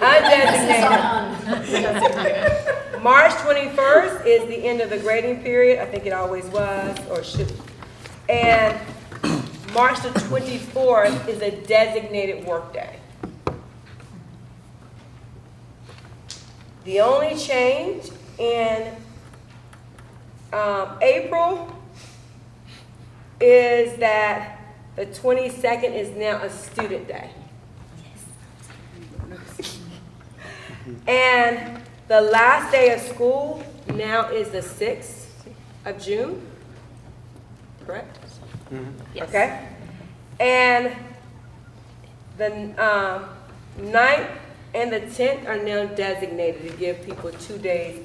Undesignated. March 21st is the end of the grading period. I think it always was, or should. And March the 24th is a designated workday. The only change in April is that the 22nd is now a student day. And the last day of school now is the 6th of June, correct? Yes. Okay. And the 9th and the 10th are now designated to give people 2 days,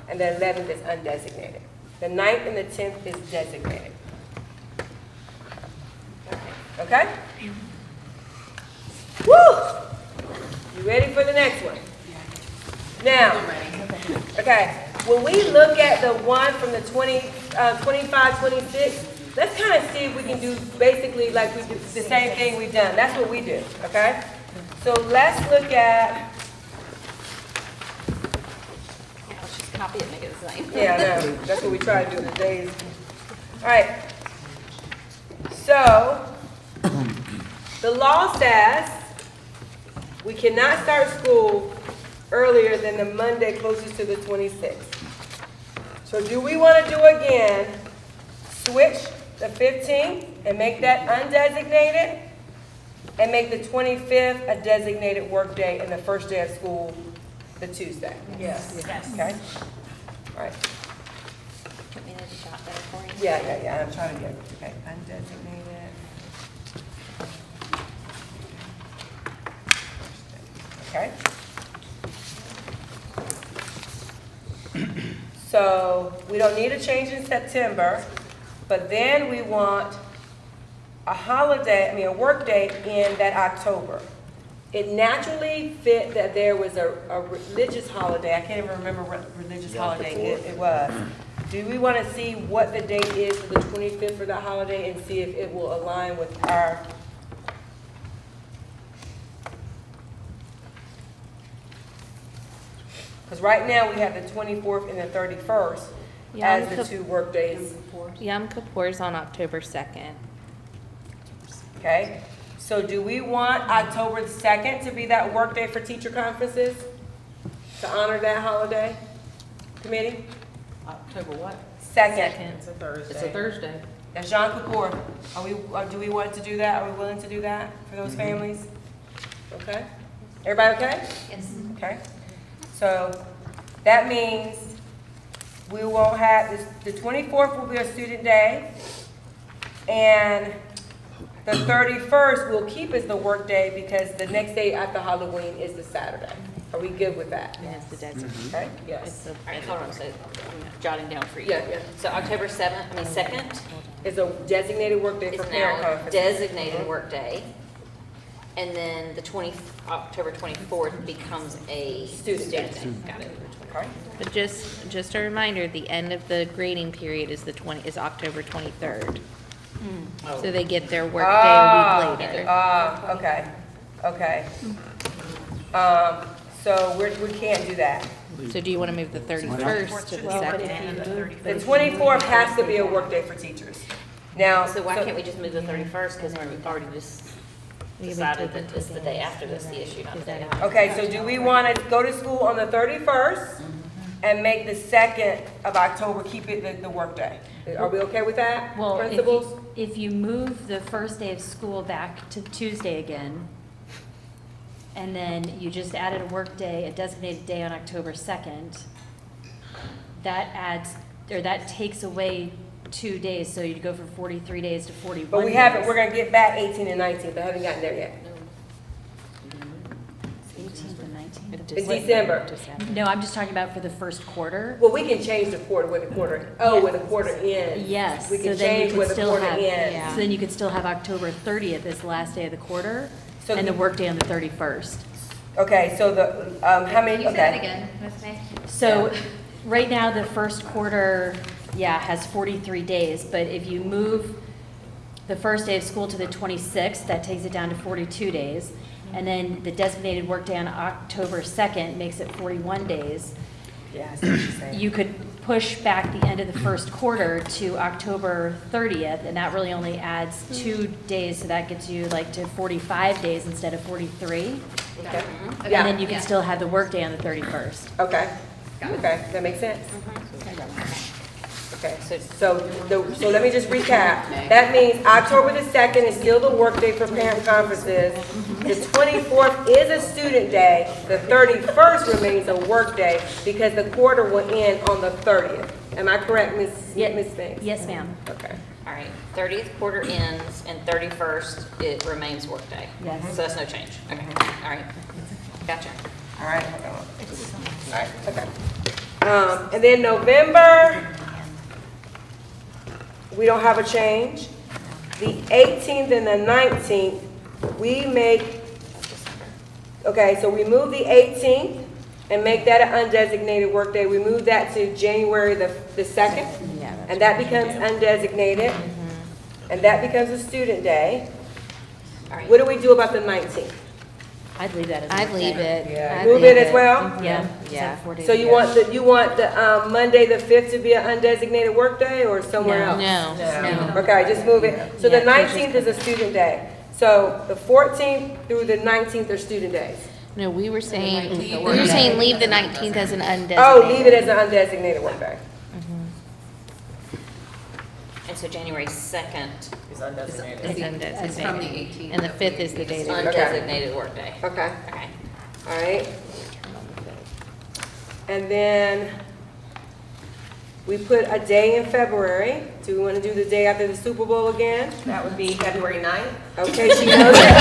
and the 11th is undesignated. The 9th and the 10th is designated. Okay? Woo! You ready for the next one? Now, okay, when we look at the one from the 25, 26, let's kind of see if we can do basically like we do the same thing we've done. That's what we do, okay? So let's look at, Let's just copy it and make it the same. yeah, I know, that's what we try to do in the days. All right, so the law says we cannot start school earlier than the Monday closest to the 26th. So do we want to do again, switch the 15th and make that undesignated and make the 25th a designated work day and the first day of school the Tuesday? Yes. Okay? All right. Want me to jot that for you? Yeah, I'm trying to get, okay, undesignated. Okay. So we don't need a change in September, but then we want a holiday, a work day in that October. It naturally fit that there was a religious holiday. I can't even remember what religious holiday it was. Do we want to see what the date is for the 25th for that holiday and see if it will align with our? Because right now we have the 24th and the 31st as the two work days. Yom Kippur's on October 2nd. Okay, so do we want October 2nd to be that work day for teacher conferences? To honor that holiday, committee? October what? 2nd. It's a Thursday. It's a Thursday. That's Yom Kippur. Do we want to do that? Are we willing to do that for those families? Okay, everybody okay? Yes. Okay, so that means we won't have, the 24th will be a student day, and the 31st we'll keep as the work day because the next day after Halloween is the Saturday. Are we good with that? Yes, the designated. Okay? Yes. All right, hold on, so I'm jotting down for you. Yeah. So October 2nd Is a designated work day is for parent now conferences. designated work day. And then the October 24th becomes a student day. Got it. Okay. But just a reminder, the end of the grading period is October 23rd. So they get their work day a week later. Okay. So we can't do that. So do you want to move the 31st to the 2nd? The 24th has to be a work day for teachers. Now. So why can't we just move the 31st, because we've already just decided that it's the day after that's the issue, not the day after. Okay, so do we want to go to school on the 31st and make the 2nd of October, keep it the work day? Are we okay with that, Well, principals? if you move the first day of school back to Tuesday again, and then you just added a work day, a designated day on October 2nd, that takes away 2 days, so you'd go from 43 days to 41 But we days. haven't, we're going to get back 18 and 19, but I haven't gotten there yet. 18th and 19th. In December. No, I'm just talking about for the first quarter. Well, we can change the quarter, when the quarter, when the quarter ends. Yes. We can so then you change could when the still quarter have- ends. So then you could still have October 30th as the last day of the quarter, So and the you- workday on the 31st. Okay, so the, how many, Can you say that okay. again, Ms. May? So, right now, the first quarter, has 43 days, but if you move the first day of school to the 26th, that takes it down to 42 days. And then the designated workday on October 2nd makes it 41 days. Yeah, I see what you're saying. You could push back the end of the first quarter to October 30th, and that really only adds 2 days, so that gets you like to 45 days instead of 43. Okay. And Yeah. then you can still have the workday on the 31st. Okay, okay, that makes sense. Okay, so let me just recap. That means October the 2nd is still the workday for parent conferences. The 24th is a student day. The 31st remains a workday because the quarter will end on the 30th. Am I correct, Ms. Banks? Yes, ma'am. Okay. All right, 30th quarter ends and 31st, it remains workday. Yes. So that's no change. Okay, all right. Gotcha. All right, hold on. All right, okay. And then November, we don't have a change. The 18th and the 19th, we make, okay, so we move the 18th and make that an undesignated workday. We move that to January the 2nd, and that becomes undesignated, and that becomes a student day. All right. What do we do about the 19th? I'd leave that as I'd leave it. Yeah. Move it as well? Yeah. Yeah. So you want the Monday the 5th to be an undesignated workday or somewhere else? No. Okay, just move it. So the Yeah, 19th is a student day. So the 14th through the 19th are student days. No, we were saying, Leave we the were workday. saying leave the 19th as an undesignated. Oh, leave it as an undesignated workday. And so January 2nd Is undesignated. It's It's from the undesignated. 18th. And the 5th is the day is that undesignated workday. Okay, Okay. all right. And then we put a day in February. Do we want to do the day after the Super Bowl again? That would be February 9th. Okay, she knows it.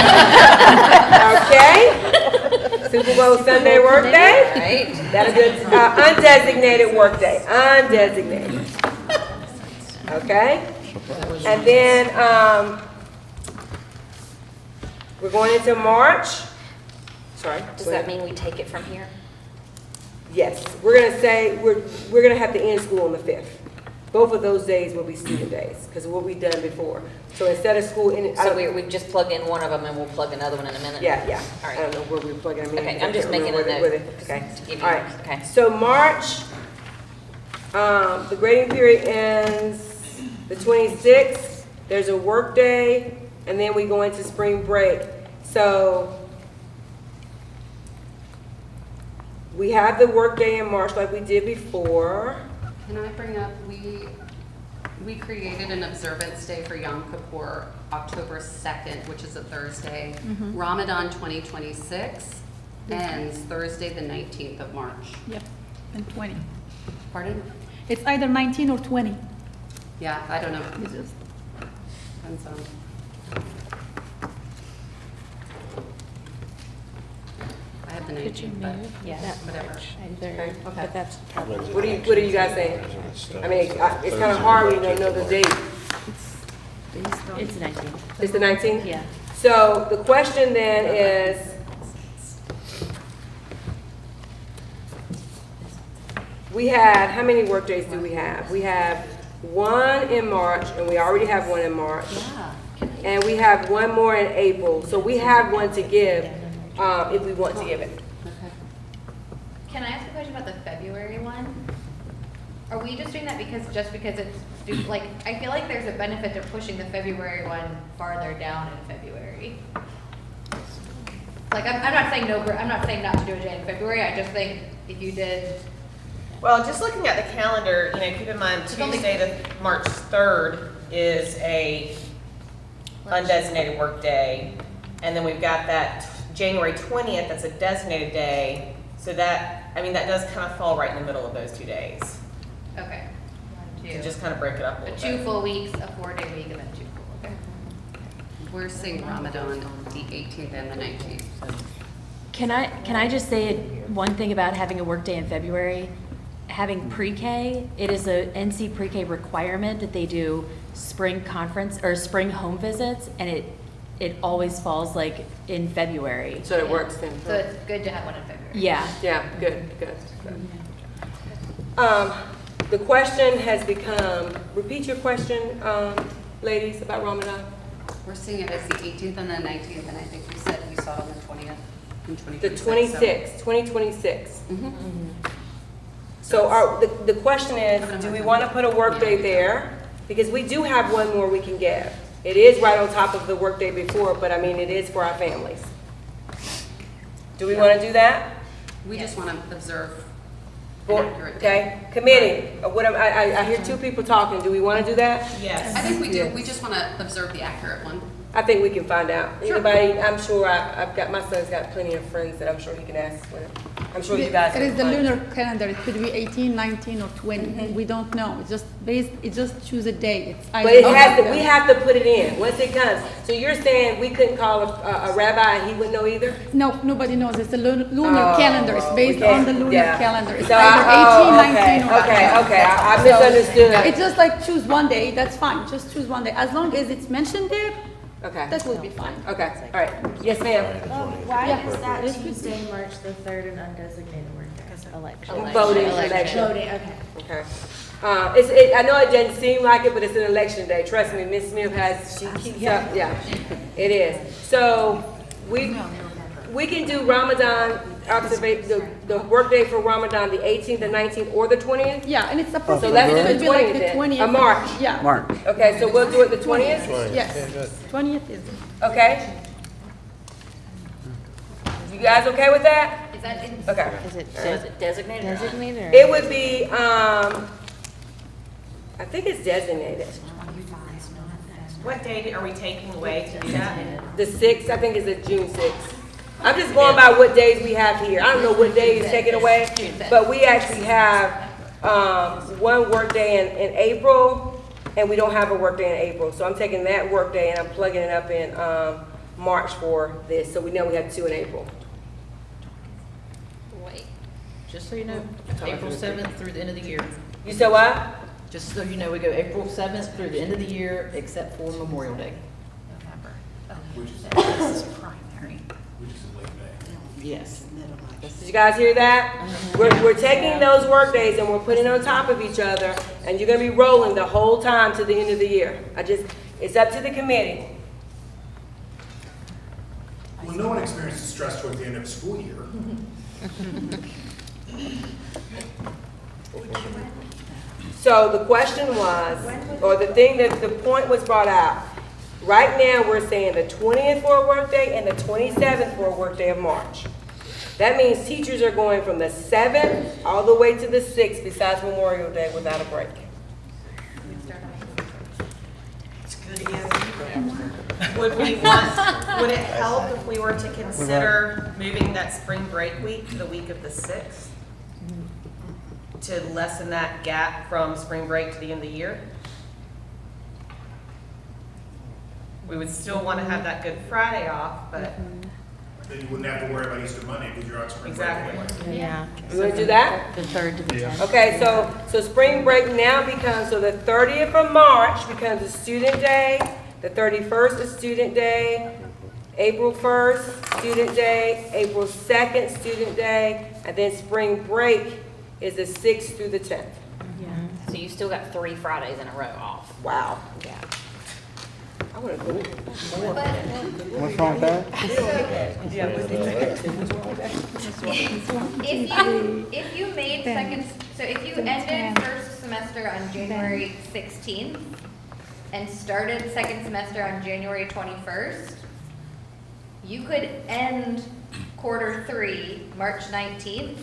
Okay. Super Bowl Sunday workday. Right? That's a good, undesignated workday, undesignated. Okay? And then, we're going into March. Sorry. Does that mean we take it from here? Yes, we're gonna say, we're gonna have to end school on the 5th. Both of those days will be student days, because of what we've done before. So instead of school, So we just plug in one of them and we'll plug another one in a minute? yeah. All right. I don't know where we're plugging them in. Okay, I'm just making a note. Okay, To give all you- right. Okay. So March, the grading period ends the 26th. There's a work day, and then we go into spring break. So we have the work day in March like we did before. Can I bring up, we created an observance day for Yom Kippur, October 2nd, which is a Thursday. Ramadan 2026 ends Thursday, the 19th of March. Yep, and 20. Pardon? It's either 19 or 20. Yeah, I don't know. It's just- Depends on. I have the 19th, but Yeah. whatever. Okay. But that's probably. What are you guys saying? I mean, it's kind of hard when you don't know the date. It's 19. It's the 19th? Yeah. So the question then is, we had, how many work days do we have? We have one in March, and we already have one in March. And we have one more in April, so we have one to give, if we want to give it. Can I ask a question about the February one? Are we just doing that just because it's, like, I feel like there's a benefit to pushing the February one farther down in February. Like, I'm not saying I'm not saying not to do a day in February, I just think if you did, Well, just looking at the calendar, keep in mind Tuesday, the March 3rd is a undesignated work day. And then we've got that January 20th, that's a designated day. So that does kind of fall right in the middle of those 2 days. okay. To just kind of break it up a But little bit. 2 full weeks, a 4-day week, and then 2 full, okay. We're seeing Ramadan the 18th and the 19th. Can I just say one thing about having a workday in February? Having pre-K, it is a NC pre-K requirement that they do spring conference or spring home visits, and it always falls like in February. So it works then. So it's good to have one in February. Yeah. Yeah, good. The question has become, repeat your question, ladies, about Ramadan. We're seeing it as the 18th and the 19th, and I think you said you saw it on the 20th and 26th. The 26th, 2026. So the question is, do we want to put a workday there? Because we do have one more we can give. It is right on top of the workday before, but I mean, it is for our families. Do we want to do that? We just want to observe an Well, accurate date. okay, committee, I hear two people talking, do we want to do that? Yes. I think we do. We just want to observe the accurate one. I think we can find out. Anybody, I'm sure I've got, my son's got plenty of friends that I'm sure he can ask. I'm sure you guys It can is the find. lunar calendar, it could be 18, 19, or 20, we don't know, it just choose a day. It's But it has to, we have to put it in, once it comes. So you're saying we couldn't call a rabbi and he wouldn't know either? No, nobody knows, it's a lunar calendar, it's well, based we can't- on the lunar yeah. calendar. It's So either 18, 19, or okay, I So, misunderstood. It's just like choose one day, that's fine, just choose one day, as long as it's mentioned there, Okay. that will be fine. Okay, all right. Yes, ma'am. Why Yeah. is that Tuesday, March the 3rd, an undesignated workday? Election. Voting, election. Voting, okay. Okay. I know it doesn't seem like it, but it's an election day. Trust me, Ms. Smith she keeps up, yeah, it is. So we can do Ramadan, activate the workday for Ramadan, the 18th, the 19th, or the 20th? Yeah, and it's So appropriate, let's do it the could be like 20th the then, 20th. of March. Yeah. Mark. Okay, so we'll do it the 20th? Yes, 20th is. Okay? You guys okay with that? Is that in? Okay. Is it Designated? designated or? It would be, I think it's designated. What date are we taking away to do that? The 6th, I think is a June 6th. I'm just going by what days we have here. I don't know what day is taken away, but we actually have, one workday in April, and we don't have a workday in April. So I'm taking that workday and I'm plugging it up in, March for this, so we know we have 2 in April. Wait. Just so you know, April 7th through the end of the year. You said what? Just so you know, we go April 7th through the end of the year, except for Memorial Day. Which is Primary. which is a late day. Yes. Did you guys hear that? We're taking those work days and we're putting on top of each other, and you're gonna be rolling the whole time to the end of the year. It's up to the committee. Well, no one experiences stress toward the end of a school year. So the question was, or the thing that, the point was brought out, right now, we're saying the 20th for a workday and the 27th for a workday of March. That means teachers are going from the 7th all the way to the 6th besides Memorial Day without a break. It's good to get. Would it help if we were to consider moving that spring break week to the week of the 6th? To lessen that gap from spring break to the end of the year? We would still want to have that Good Friday off, but. Then you wouldn't have to worry about Easter Monday because you're on spring break anyway. Exactly. Yeah. You wanna do that? The 3rd to the 10th. Okay, so spring break now becomes, so the 30th of March becomes a student day, the 31st is student day, April 1st, student day, April 2nd, student day, and then spring break is the 6th through the 10th. So you still got 3 Fridays in a row off. Wow. Yeah. I wanna go. What's wrong with that? If you made second, so if you ended first semester on January 16th and started second semester on January 21st, you could end quarter 3, March 19th,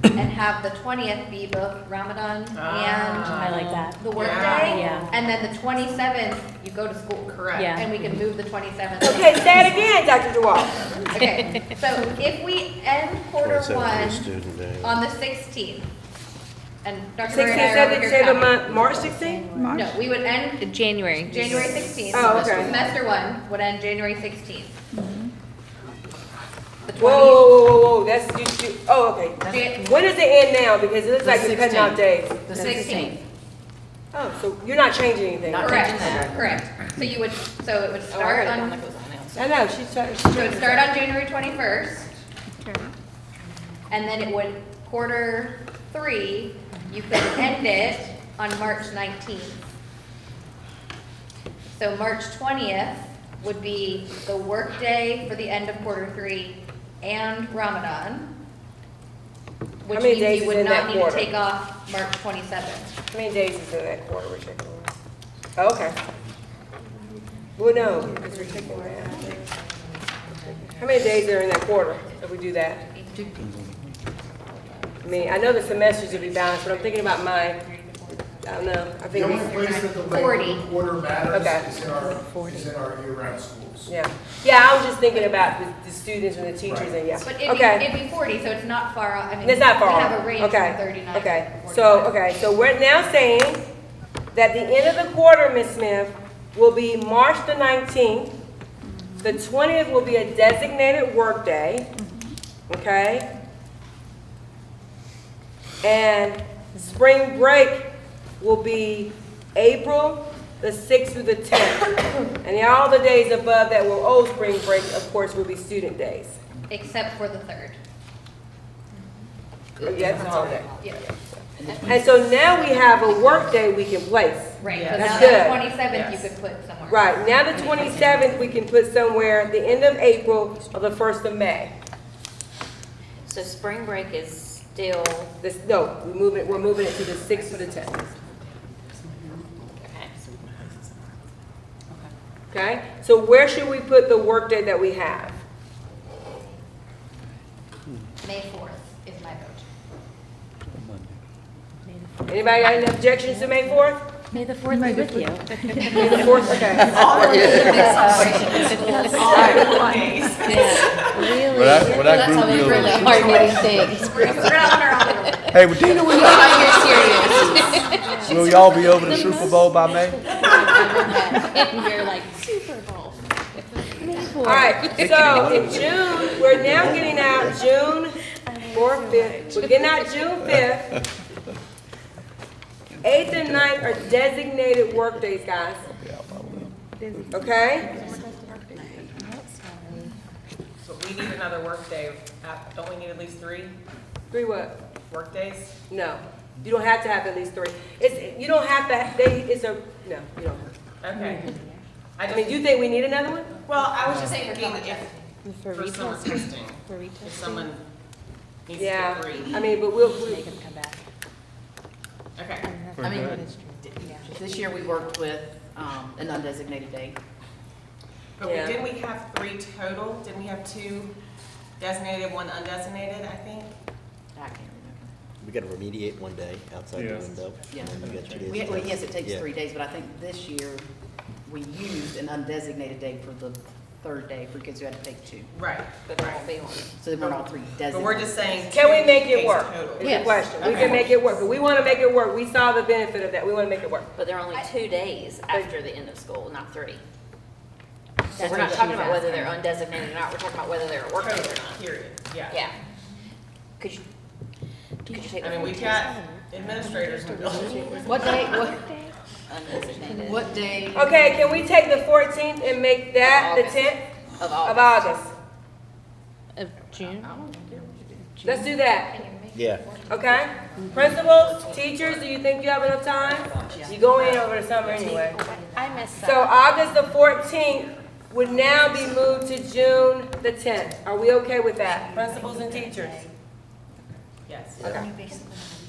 and have the 20th be both Ramadan and I like that. the workday. Yeah. And then the 27th, you go to school. Correct. Yeah. And we can move the 27th. Okay, say it again, Dr. DeWalt. Okay, so if we end quarter 1 on the 16th, and Dr. Murray and I are over 16th, here say the counting. month, March 16th? No, we would end January. January 16th. Oh, okay. Semester 1 would end January 16th. The Whoa, 20th. whoa, whoa, whoa, that's, oh, okay. Jan- When does it end now? Because it looks like you're cutting out 16th. days. The 16th. Oh, so you're not changing anything? Not Correct, changing that. correct. So you would, so it would Oh, I start got it down on, like it was on now. I know, she's trying. so it would start on January 21st. And then it would, quarter 3, you could end it on March 19th. So March 20th would be the work day for the end of quarter 3 and Ramadan. Which many means days you is would in not that need to quarter? take off March 27th. How many days is in that quarter we're taking? Oh, okay. Well, no, because we're taking away after. How many days are in that quarter if we do that? I mean, I know the semesters will be balanced, but I'm thinking about mine. I don't know. I The think only place that the length 40. of the quarter matters Okay. is in our year-round schools. Yeah. Yeah, I was just thinking about the students and the teachers and yeah. But it'd Okay. be 40, so it's not far off. I mean, It's not far we off. have a range Okay. from 39 Okay. to 45. So we're now saying that the end of the quarter, Ms. Smith, will be March the 19th. The 20th will be a designated workday. Okay? And spring break will be April the 6th through the 10th. And all the days above that will old spring break, of course, will be student days. Except for the 3rd. Yes, it's holiday. Yeah. And so now we have a work day we can place. Right, so That's now good. the 27th you could put somewhere. Right, now the 27th, we can put somewhere at the end of April or the 1st of May. So spring break is still, We're moving it to the 6th to the 10th. okay. Okay, so where should we put the work day that we have? May 4th is my vote. Anybody got any objections to May 4th? May the 4th be with you. May the 4th, okay. Well, that group Really deal. hard hitting things. We're not on our own. Hey, well, Dina, will y'all be over the Super Bowl by May? You're like, Super Bowl. All right, so in June, we're now getting out June 4th, 5th. We're getting out June 5th. 8th and 9th are designated work days, guys. Okay? So we need another work day. Don't we need at least 3 3 what? work days? No. You don't have to have at least 3. You don't have to, no, you don't. Okay. I mean, do you think we need another one? Well, I was just Saying thinking for if, For for summer retesting. testing, For if retesting. someone needs to Yeah, get 3. I mean, but Make them come back. Okay. I mean, this year we worked with an undesignated day. But Yeah. didn't we have 3 total? Didn't we have 2 designated, 1 undesignated, I think? I can't remember. We gotta remediate one day outside the Yeah. window. Yeah. And then we got 2 days. Well, of yes, it takes Yeah. 3 days, but I think this year we used an undesignated day for the 3rd day for kids who had to take 2. Right. But there won't be one. So they weren't all 3 designated. But we're just saying. can we 2 make it days work? total. Is the Yes. question. We Okay. can make it work, but we want to make it work. We saw the benefit of that. We want to make it work. But there are only 2 days after the end of school, not 3. So That's we're not what talking she's about whether they're asking. undesignated or not, we're talking about whether they're a work day or Total, not. period, yeah. Yeah. Could you take I the mean, we've got administrators in the building. What day, undesignated? What day? Okay, can we take the 14th and make that the 10th Of of August. August? Of June? Let's do that, Yeah. okay? Principals, teachers, do you think you have enough time? You go in over the summer anyway. I missed So August the 14th would now be moved to June the 10th. Are we okay with that, principals and teachers? Yes. Okay.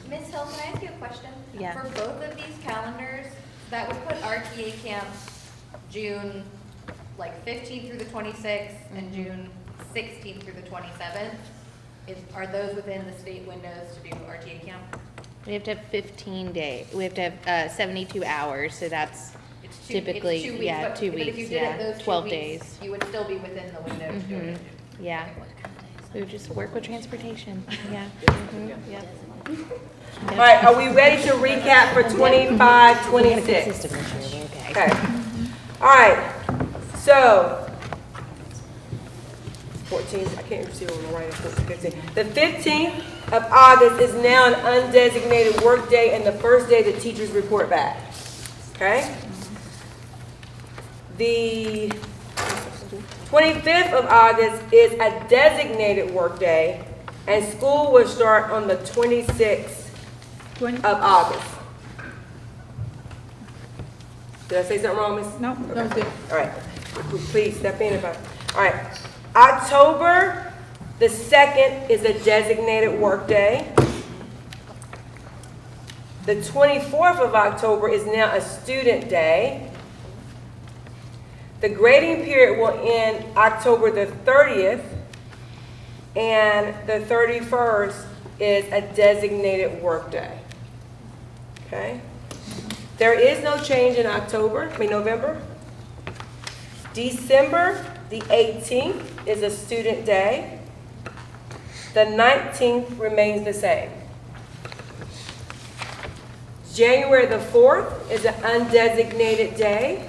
Ms. Hill, can I ask you a question? Yeah. For both of these calendars, that would put RTA camp June, like 15th through the 26th and June 16th through the 27th. Are those within the state windows to do RTA camp? We have to have 15 days, we have to have 72 hours, so that's It's two- typically, it's 2 weeks, yeah, but- 2 But if you weeks, did it yeah, those 2 12 weeks, days. you would still be within the window to do it. Yeah. We would just work with transportation, yeah. Mhm, yeah. All right, are we ready to recap for 25, 26? Okay. All right, so 14th, I can't even see on the right, it's 15th. The 15th of August is now an undesignated work day and the first day that teachers report back, okay? The 25th of August is a designated work day and school will start on the 26th of August. Did I say something wrong, Miss? No, that was good. All right, please step in if I, all right. October the 2nd is a designated work day. The 24th of October is now a student day. The grading period will end October the 30th, and the 31st is a designated work day. Okay? There is no change in November. December the 18th is a student day. The 19th remains the same. January the 4th is an undesignated day.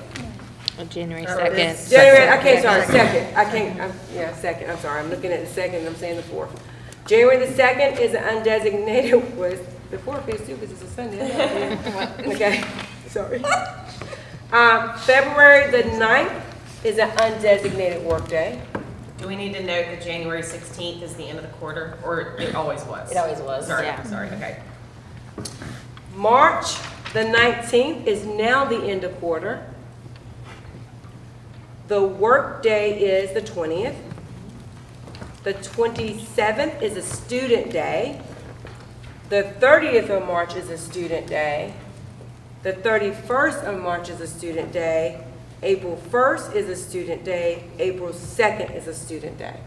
January Or 2nd. it's January, okay, sorry, second. I can't, yeah, second, I'm sorry, I'm looking at the second, I'm saying the 4th. January the 2nd is an undesignated, was, the 4th is too, because it's a Sunday. Okay, sorry. February the 9th is an undesignated work day. Do we need to note that January 16th is the end of the quarter, or it always was? It always was, Sorry, yeah. sorry, okay. March the 19th is now the end of quarter. The work day is the 20th. The 27th is a student day. The 30th of March is a student day. The 31st of March is a student day. April 1st is a student day. April 2nd is a student day.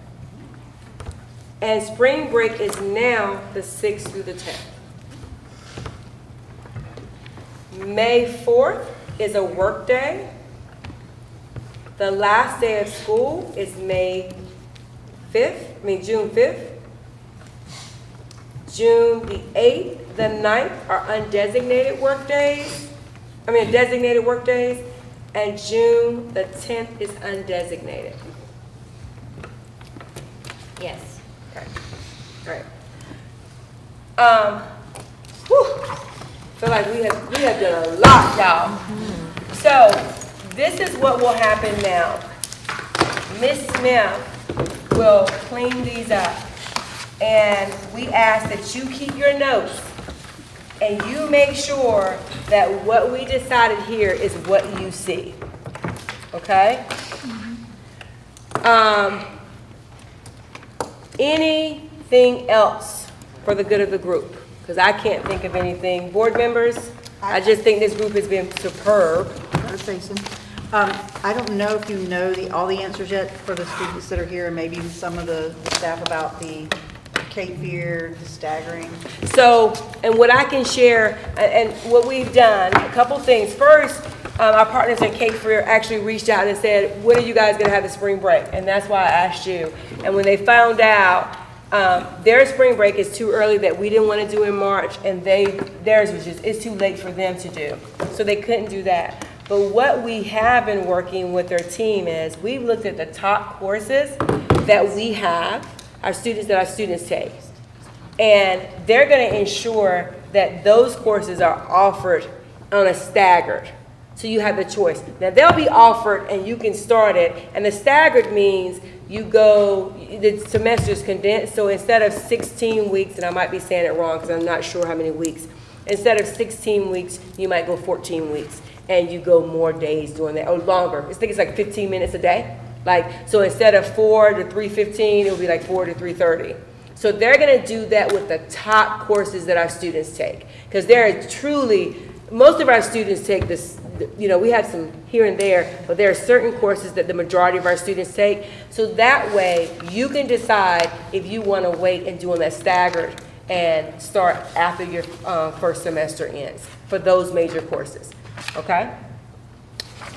And spring break is now the 6th through the 10th. May 4th is a work day. The last day of school is June 5th. June the 8th, the 9th are undesignated work days. Designated work days. And June the 10th is undesignated. Yes. Okay. All right. Feel like we have done a lot, y'all. So this is what will happen now. Miss Smith will clean these up, and we ask that you keep your notes and you make sure that what we decided here is what you see. Okay? Anything else for the good of the group? Because I can't think of anything. Board members, I just think this group has been superb. I don't know if you know all the answers yet for the students that are here, and maybe some of the staff about the Cape Fear, the staggering. So, and what I can share, and what we've done, a couple things. First, our partners at Cape Fear actually reached out and said, when are you guys going to have the spring break? And that's why I asked you. And when they found out their spring break is too early, that we didn't want to do in March, and theirs was just, it's too late for them to do. So they couldn't do that. But what we have been working with their team is we've looked at the top courses that we have, our students take. And they're going to ensure that those courses are offered on a staggered. So you have the choice. Now they'll be offered and you can start it. And the staggered means you go, the semester is condensed. So instead of 16 weeks, and I might be saying it wrong because I'm not sure how many weeks. Instead of 16 weeks, you might go 14 weeks. And you go more days doing that, or longer. I think it's like 15 minutes a day. So instead of 4 to 3:15, it'll be like 4 to 3:30. So they're gonna do that with the top courses that our students take. Because most of our students take this, we have some here and there, but there are certain courses that the majority of our students take. So that way, you can decide if you wanna wait and do them as staggered and start after your first semester ends for those major courses. Okay?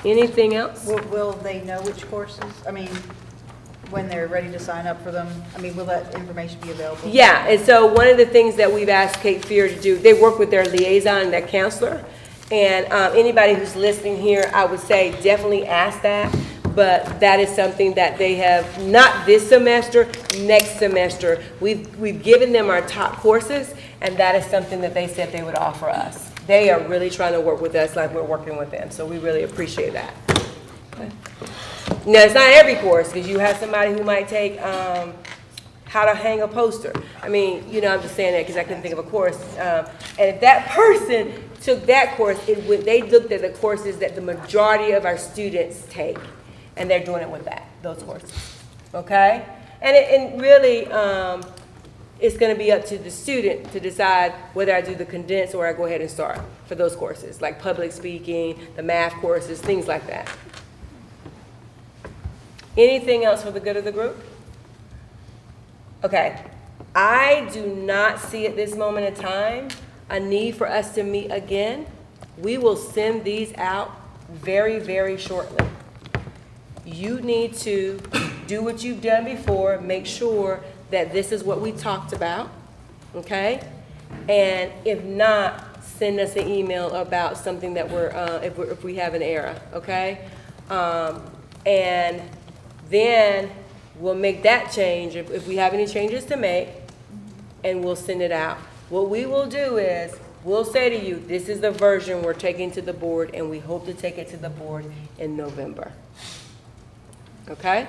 Anything else? Will they know which courses? When they're ready to sign up for them? Will that information be available? Yeah, and so one of the things that we've asked Cape Fear to do, they work with their liaison and their counselor. And anybody who's listening here, I would say definitely ask that. but that is something that they have, not this semester, next semester. We've given them our top courses, and that is something that they said they would offer us. They are really trying to work with us like we're working with them, so we really appreciate that. Okay. Now, it's not every course, because you have somebody who might take how to hang a poster. I mean, you know, I'm just saying that because I couldn't think of a course. And if that person took that course, they looked at the courses that the majority of our students take, and they're doing it with those courses, okay? And really, it's going to be up to the student to decide whether I do the condensed or I go ahead and start for those courses, like public speaking, the math courses, things like that. Anything else for the good of the group? Okay, I do not see at this moment in time a need for us to meet again. We will send these out very, very shortly. You need to do what you've done before, make sure that this is what we talked about, okay? And if not, send us an email about something that if we have an error, okay? And then we'll make that change if we have any changes to make, and we'll send it out. What we will do is, we'll say to you, this is the version we're taking to the board, and we hope to take it to the board in November. Okay?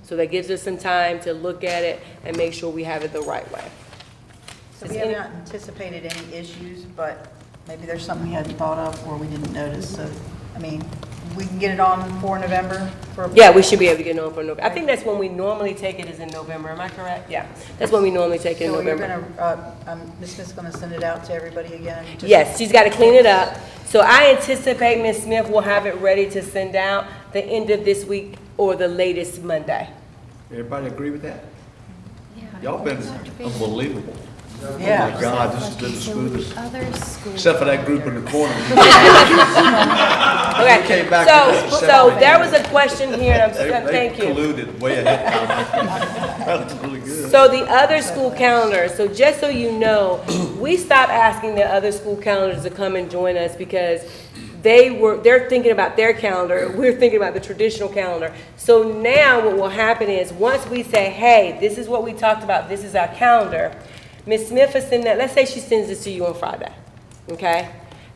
So that gives us some time to look at it and make sure we have it the right way. So we have not anticipated any issues, but maybe there's something we hadn't thought of or we didn't notice. So, I mean, we can get it on for November? Yeah, we should be able to get it on for November. I think that's when we normally take it, is in November. Am I correct? Yeah, that's when we normally take it in November. So you're going to, Ms. Smith's going to send it out to everybody again? Yes, she's got to clean it up. So I anticipate Ms. Smith will have it ready to send out the end of this week or the latest Monday. Everybody agree with that? Y'all been unbelievable. Yeah. Oh my God, this has been the smoothest, Other schools. except for that group in the corner. Okay, Came back to so there was a question here, and thank you. They colluded way ahead of time. That was really good. So the other school calendars, so just so you know, we stopped asking the other school calendars to come and join us because they're thinking about their calendar, we're thinking about the traditional calendar. So now what will happen is, once we say, hey, this is what we talked about, this is our calendar, Ms. Smith will send that, let's say she sends this to you on Friday, okay?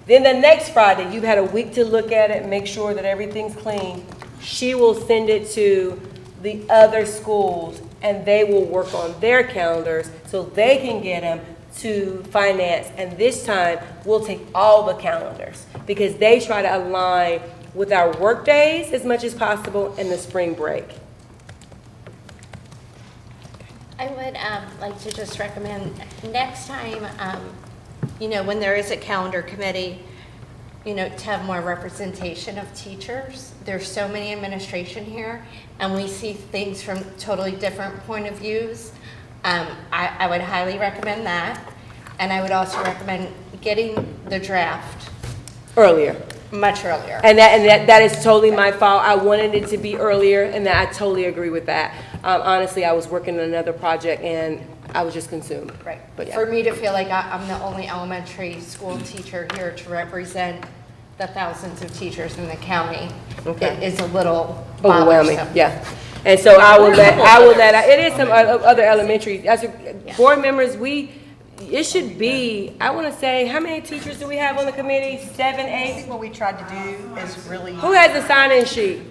Then the next Friday, you've had a week to look at it, make sure that everything's clean. She will send it to the other schools, and they will work on their calendars so they can get them to finance. And this time, we'll take all the calendars because they try to align with our work days as much as possible and the spring break. I would like to just recommend next time, you know, when there is a calendar committee, you know, to have more representation of teachers. There's so many administration here, and we see things from totally different point of views. I would highly recommend that, and I would also recommend getting the draft Earlier. much earlier. And that is totally my fault. I wanted it to be earlier, and I totally agree with that. Honestly, I was working on another project, and I was just consumed. Right. But yeah. For me to feel like I'm the only elementary school teacher here to represent the thousands of teachers in the county, Okay. it is a little Overwhelming, bothersome. yeah. And so I will let, it is some other elementary, as board members, it should be, I want to say, how many teachers do we have on the committee? 7, I 8? think what we tried to do is really. Who has the sign-in sheet?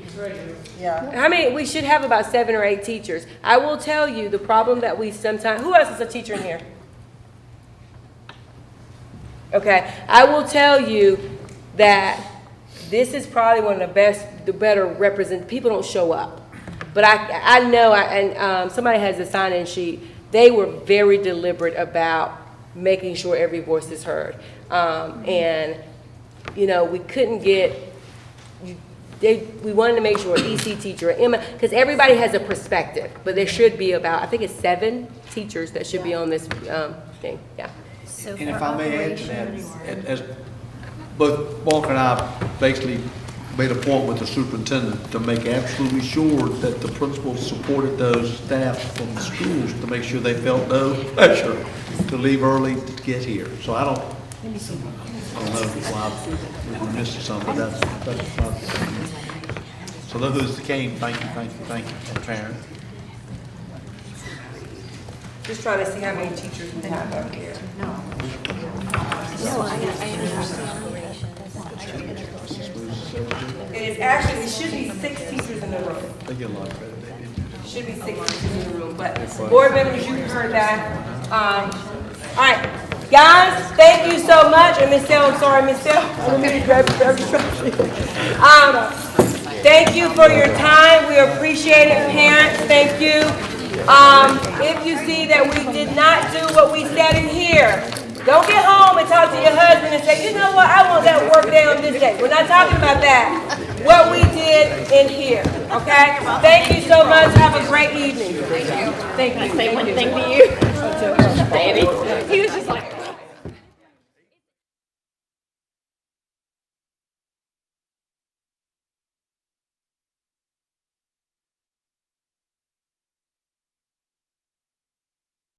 Yeah. How many? We should have about 7 or 8 teachers. I will tell you the problem that we sometimes, who else is a teacher in here? Okay, I will tell you that this is probably one of the better represent, people don't show up. But I know, and somebody has a sign-in sheet, they were very deliberate about making sure every voice is heard. And, you know, we couldn't get, we wanted to make sure an EC teacher, because everybody has a perspective, but there should be about, I think it's 7 teachers that should be on this thing, yeah. And if I may add to that, as both Walker and I basically made a point with the superintendent to make absolutely sure that the principals supported those staff from the schools to make sure they felt no pressure to leave early to get here. So I don't know why we're missing something, but that's not. So those that came, thank you, parent. Just trying to see how many teachers we have up here. It is actually, it should be 6 teachers in the room. They get a lot of credit. Should be 6 teachers in the room, but board members, you heard that. All right, guys, thank you so much. And Ms. Sell, I'm sorry, Ms. Sell. Thank you for your time. We appreciate it, parents. Thank you. If you see that we did not do what we said in here, don't get home and talk to your husband and say, you know what, I want that work day on this day. We're not talking about that. What we did in here, okay? Thank you so much. Have a great evening. Thank you. Thank you. Say one thing to you. Baby. He was just like.